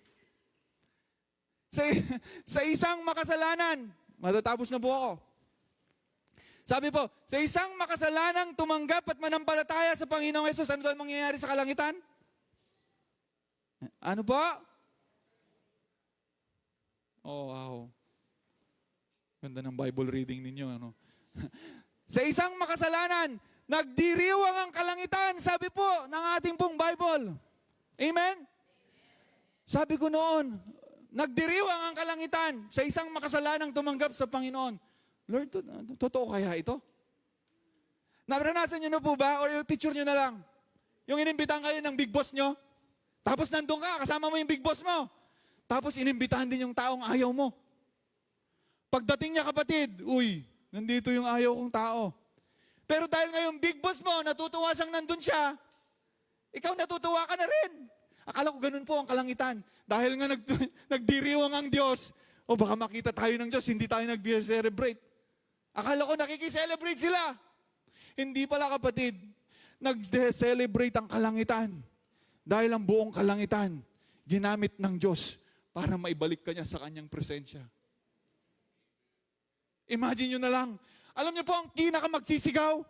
Sa isang makasalanan, matatapos na po ako. Sabi po, sa isang makasalanang tumanggap at manampalataya sa Panginoong Hesus, ano daw ang mangyayari sa kalangitan? Ano po? Oh, wow. Ganda ng Bible reading ninyo, ano? Sa isang makasalanan, nagdiriwang ang kalangitan, sabi po ng ating pong Bible. Amen? Sabi ko noon, nagdiriwang ang kalangitan sa isang makasalanang tumanggap sa Panginoon. Lord, totoo kaya ito? Naranasan nyo na po ba? Or picture nyo na lang. Yung inimbitahan kayo ng big boss nyo, tapos nandun ka, kasama mo yung big boss mo. Tapos inimbitahan din yung taong ayaw mo. Pagdating niya, kapatid, uy, nandito yung ayaw kong tao. Pero dahil ngayon big boss mo, natutuwa siyang nandun siya, ikaw natutuwa ka na rin. Akala ko ganun po ang kalangitan. Dahil nga nagdiriwang ang Diyos, o baka makita tayo ng Diyos, hindi tayo nag-celebrate. Akala ko nakikiselebrate sila. Hindi pala, kapatid. Nag-celebrate ang kalangitan. Dahil ang buong kalangitan, ginamit ng Diyos para maibalik ka niya sa kanyang presensya. Imagine nyo na lang. Alam niyo po ang pinakamagsisigaw?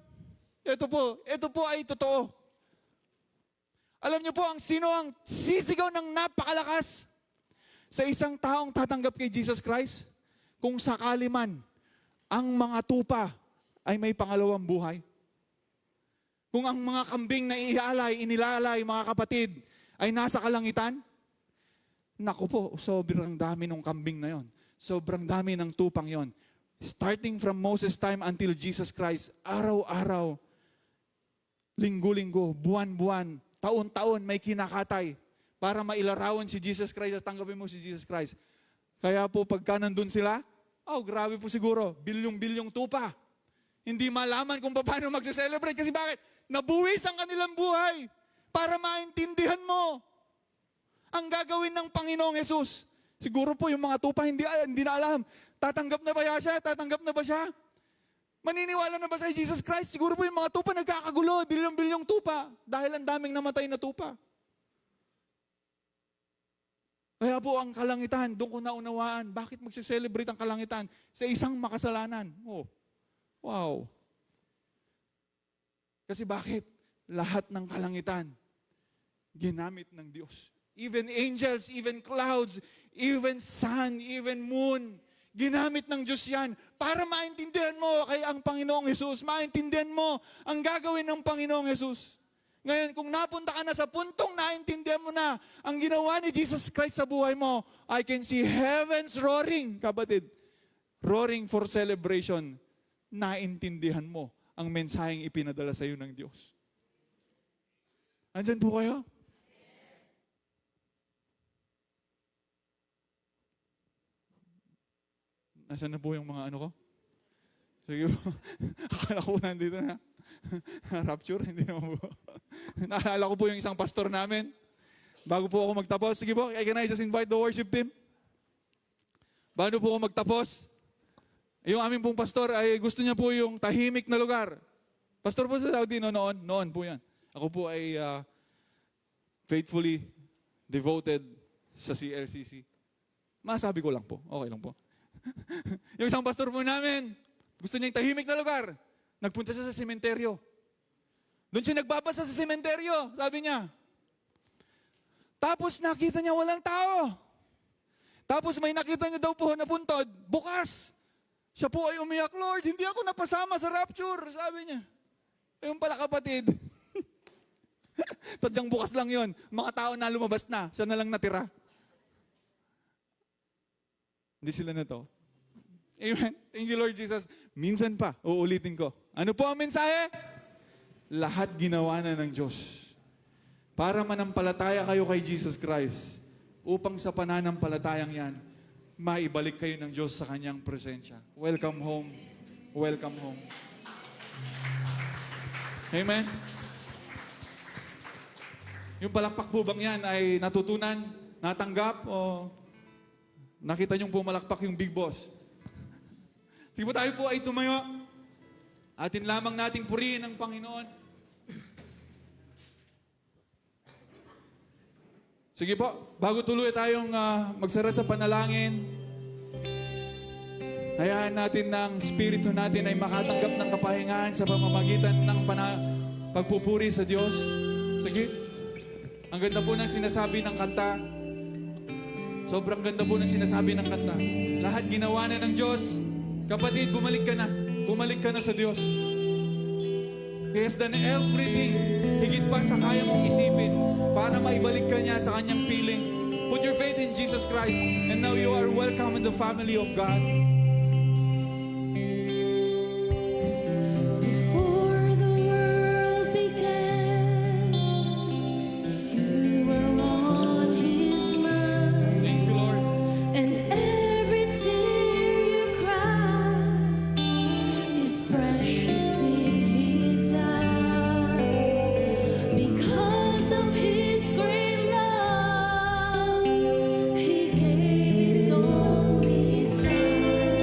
Ito po ay totoo. Alam niyo po sino ang sisigaw ng napakalakas sa isang taong tatanggap kay Jesus Christ? Kung sakali man, ang mga tupa ay may pangalawang buhay. Kung ang mga kambing na inilalay, mga kapatid, ay nasa kalangitan, naku po, sobrang dami ng kambing na yon. Sobrang dami ng tupang yon. Starting from Moses' time until Jesus Christ, araw-araw, linggo-linggo, buwan-buwan, taon-taon may kinakatay para mailarawan si Jesus Christ at tanggapin mo si Jesus Christ. Kaya po pagka nandun sila, grabe po siguro, bilyong-bilyong tupa. Hindi malaman kung paano magse-celebrate. Kasi bakit? Nabuwis ang kanilang buhay para maintindihan mo ang gagawin ng Panginoong Hesus. Siguro po yung mga tupa hindi na alam. Tatanggap na ba siya? Tatanggap na ba siya? Maniniwala na ba sa Jesus Christ? Siguro po yung mga tupa nagkakagulo, bilyong-bilyong tupa. Dahil ang daming namatay na tupa. Kaya po ang kalangitan, doon ko naunawaan, bakit magse-celebrate ang kalangitan sa isang makasalanan? Oh, wow. Kasi bakit? Lahat ng kalangitan, ginamit ng Diyos. Even angels, even clouds, even sun, even moon, ginamit ng Diyos yan para maintindihan mo kay ang Panginoong Jesus, maintindihan mo ang gagawin ng Panginoong Jesus. Ngayon, kung napunta ka na sa puntong naintindihan mo na ang ginawa ni Jesus Christ sa buhay mo, I can see heavens roaring, kapatid. Roaring for celebration. Naintindihan mo ang mensaheng ipinadala sa iyo ng Diyos. Andyan po kayo? Nasaan na po yung mga ano ko? Sige po. Akala ko nandito na. Rapture? Hindi naman po. Naalala ko po yung isang pastor namin. Bago po ako magtapos. Sige po, can I just invite the worship team? Bago po ako magtapos, yung aming pong pastor ay gusto niya po yung tahimik na lugar. Pastor po sa Saudi noon po yan. Ako po ay faithfully devoted sa CLCC. Masabi ko lang po. Okay lang po. Yung isang pastor po namin, gusto niya yung tahimik na lugar. Nagpunta siya sa sementeryo. Doon siya nagbabasa sa sementeryo, sabi niya. Tapos nakita niya walang tao. Tapos may nakita niya daw po na puntod, bukas. Siya po ay umiyak, Lord, hindi ako napasama sa rapture, sabi niya. Yung pala kapatid. Tadyang bukas lang yon. Mga tao na lumabas na, siya na lang natira. Hindi sila na to. Amen. Thank you, Lord Jesus. Minsan pa, uulitin ko. Ano po ang mensahe? Lahat ginawa na ng Diyos para manampalataya kayo kay Jesus Christ upang sa pananampalatayang yan, maibalik kayo ng Diyos sa Kanyang presensya. Welcome home. Welcome home. Amen. Yung palakpak po bang yan ay natutunan, natanggap, o nakita niyong pumalakpak yung big boss? Sige po, tayo po ay tumayo. Atin lamang nating purihin ang Panginoon. Sige po, bago tuloy tayong magsara sa panalangin, hayaan natin ng spirito natin ay makatanggap ng kapahingahan sa pamamagitan ng pagpupuri sa Diyos. Sige. Ang ganda po ng sinasabi ng kanta. Sobrang ganda po ng sinasabi ng kanta. Lahat ginawa na ng Diyos. Kapatid, bumalik ka na. Bumalik ka na sa Diyos. He has done everything. Higit pa sa kaya mong isipin para maibalik ka niya sa kanyang piling. Put your faith in Jesus Christ and now you are welcome in the family of God. Before the world began, you were on His mind. Thank you, Lord. And every tear you cry is precious in His eyes. Because of His great love, He gave His only Son.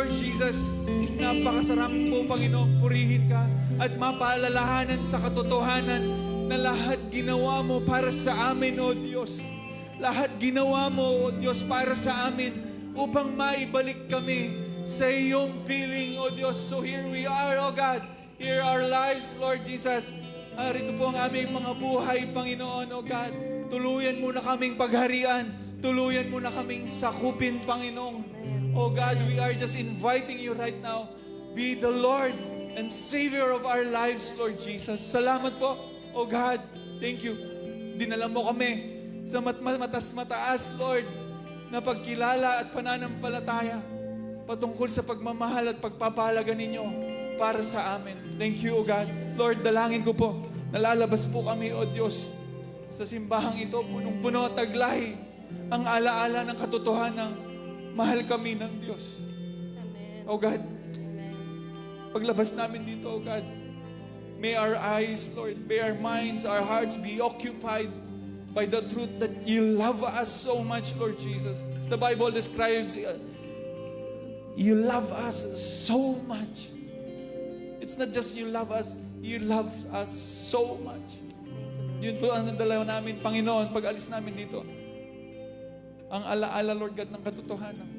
Lord Jesus, napakasarap po, Panginoon, purihin ka at mapaalalahanan sa katotohanan na lahat ginawa mo para sa amin, O Diyos. Lahat ginawa mo, O Diyos, para sa amin upang maibalik kami sa iyong piling, O Diyos. So here we are, O God. Here our lives, Lord Jesus. Rito po ang aming mga buhay, Panginoon, O God. Tuluyan mo na kaming pagharian. Tuluyan mo na kaming sakupin, Panginoon. O God, we are just inviting you right now. Be the Lord and Savior of our lives, Lord Jesus. Salamat po, O God. Thank you. Dinala mo kami sa mataas, Lord, na pagkilala at pananampalataya patungkol sa pagmamahal at pagpapahalaga ninyo para sa amin. Thank you, O God. Lord, dalangin ko po, nalalabas po kami, O Diyos, sa simbahang ito, punong-puno at taglay ang alaala ng katotohanan mahal kami ng Diyos. O God, paglabas namin dito, O God, may our eyes, Lord, may our minds, our hearts be occupied by the truth that you love us so much, Lord Jesus. The Bible describes you love us so much. It's not just you love us, you love us so much. Yun po ang nadala namin, Panginoon, pag alis namin dito. Ang alaala, Lord God, ng katotohanan.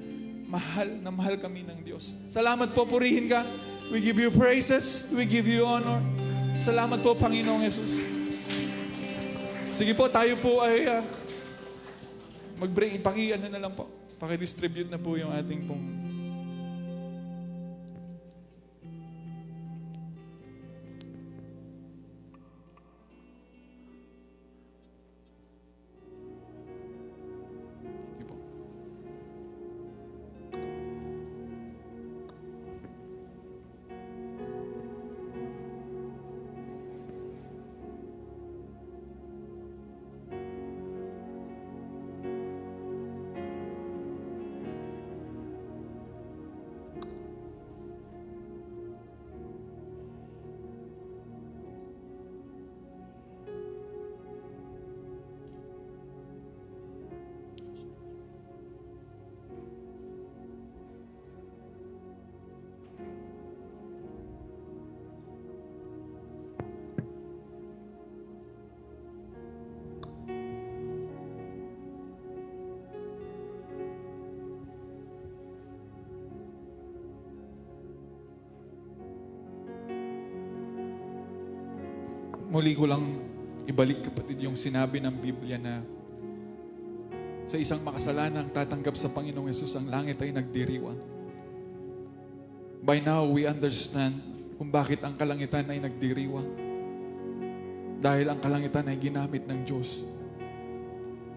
Mahal na mahal kami ng Diyos. Salamat po, purihin ka. We give you praises. We give you honor. Salamat po, Panginoong Jesus. Sige po, tayo po ay mag-break. Paki-ano na lang po. Paki-distribute na po yung ating pong muli ko lang ibalik, kapatid, yung sinabi ng Biblia na sa isang makasalanang tatanggap sa Panginoong Yesus, ang langit ay nagdiriwang. By now, we understand kung bakit ang kalangitan ay nagdiriwang. Dahil ang kalangitan ay ginamit ng Diyos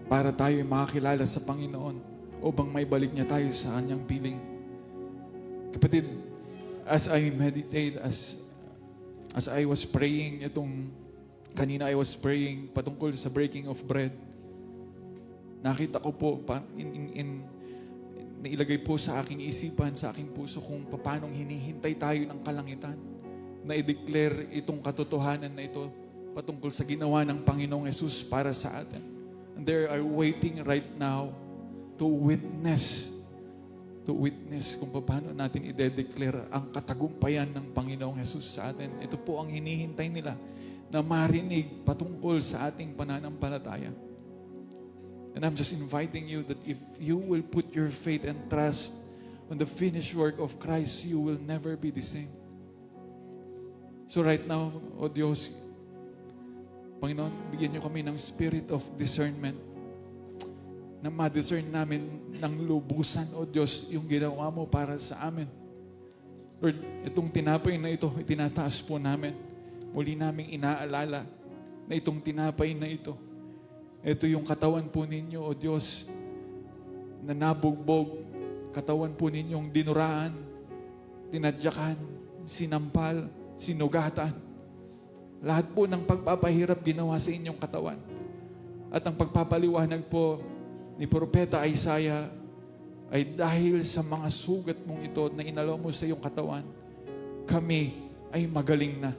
para tayo ay makakilala sa Panginoon upang maibalik niya tayo sa kanyang piling. Kapatid, as I meditate, as I was praying kanina I was praying patungkol sa breaking of bread. Nakita ko po, nailagay po sa aking isipan, sa aking puso kung paano hinihintay tayo ng kalangitan na i-declare itong katotohanan na ito patungkol sa ginawa ng Panginoong Yesus para sa atin. And they are waiting right now to witness kung paano natin i-declare ang katagumpayan ng Panginoong Yesus sa atin. Ito po ang hinihintay nila, na marinig patungkol sa ating pananampalataya. And I'm just inviting you that if you will put your faith and trust on the finished work of Christ, you will never be the same. So right now, O Diyos, Panginoon, bigyan niyo kami ng spirit of discernment, na ma-discern namin ng lubusan, O Diyos, yung ginawa mo para sa amin. Lord, itong tinapay na ito, itinataas po namin. Muli naming inaalala na itong tinapay na ito, ito yung katawan po ninyo, O Diyos, na nabugbog, katawan po ninyong dinuraan, tinadyakan, sinampal, sinugatan. Lahat po ng pagpapahirap ginawa sa inyong katawan. At ang pagpapaliwanag po ni Propeta Isaiah ay dahil sa mga sugat mong ito na inalaw mo sa iyong katawan, kami ay magaling na.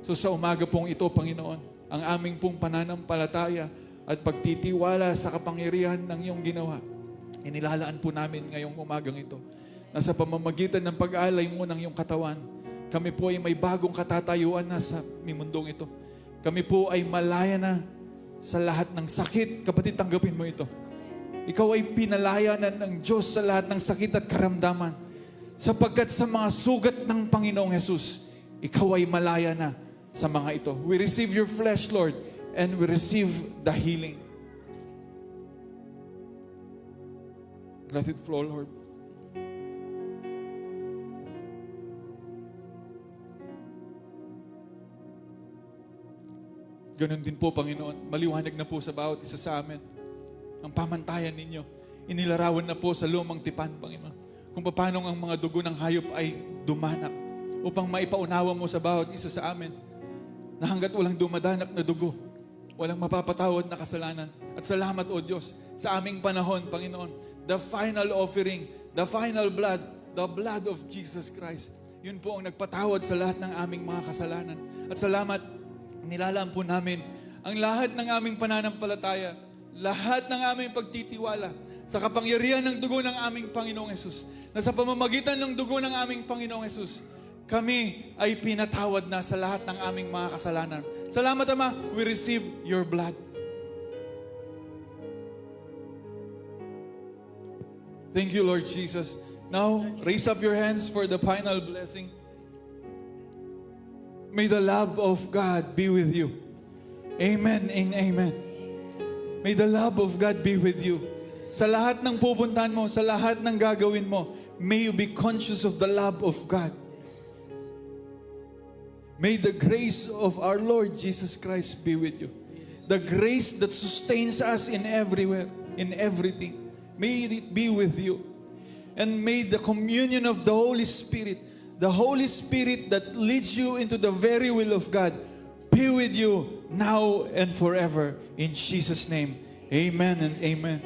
So sa umaga pong ito, Panginoon, ang aming pong pananampalataya at pagtitiwala sa kapangyarihan ng iyong ginawa, inilalaan po namin ngayong umagang ito na sa pamamagitan ng pag-alay mo ng iyong katawan, kami po ay may bagong katatayuan na sa mundong ito. Kami po ay malaya na sa lahat ng sakit. Kapatid, tanggapin mo ito. Ikaw ay pinalaya na ng Diyos sa lahat ng sakit at karamdaman. Sapagkat sa mga sugat ng Panginoong Jesus, ikaw ay malaya na sa mga ito. We receive your flesh, Lord, and we receive the healing. Let it flow, Lord. Ganon din po, Panginoon. Maliwanag na po sa bawat isa sa amin ang pamantayan ninyo. Inilarawan na po sa lumang tipan, Panginoon, kung paano ang mga dugo ng hayop ay dumanak upang maipaunawa mo sa bawat isa sa amin na hanggat walang dumadanak na dugo, walang mapapatawad na kasalanan. At salamat, O Diyos, sa aming panahon, Panginoon, the final offering, the final blood, the blood of Jesus Christ. Yun po ang nagpatawad sa lahat ng aming mga kasalanan. At salamat, nilalaan po namin ang lahat ng aming pananampalataya, lahat ng aming pagtitiwala sa kapangyarihan ng dugo ng aming Panginoong Hesus, na sa pamamagitan ng dugo ng aming Panginoong Hesus, kami ay pinatawad na sa lahat ng aming mga kasalanan. Salamat, Ama, we receive your blood. Thank you, Lord Jesus. Now, raise up your hands for the final blessing. May the love of God be with you. Amen and amen. May the love of God be with you. Sa lahat ng pupuntahan mo, sa lahat ng gagawin mo, may you be conscious of the love of God. May the grace of our Lord Jesus Christ be with you. The grace that sustains us in everywhere, in everything. May it be with you. And may the communion of the Holy Spirit, the Holy Spirit that leads you into the very will of God, be with you now and forever. In Jesus' name, amen and amen.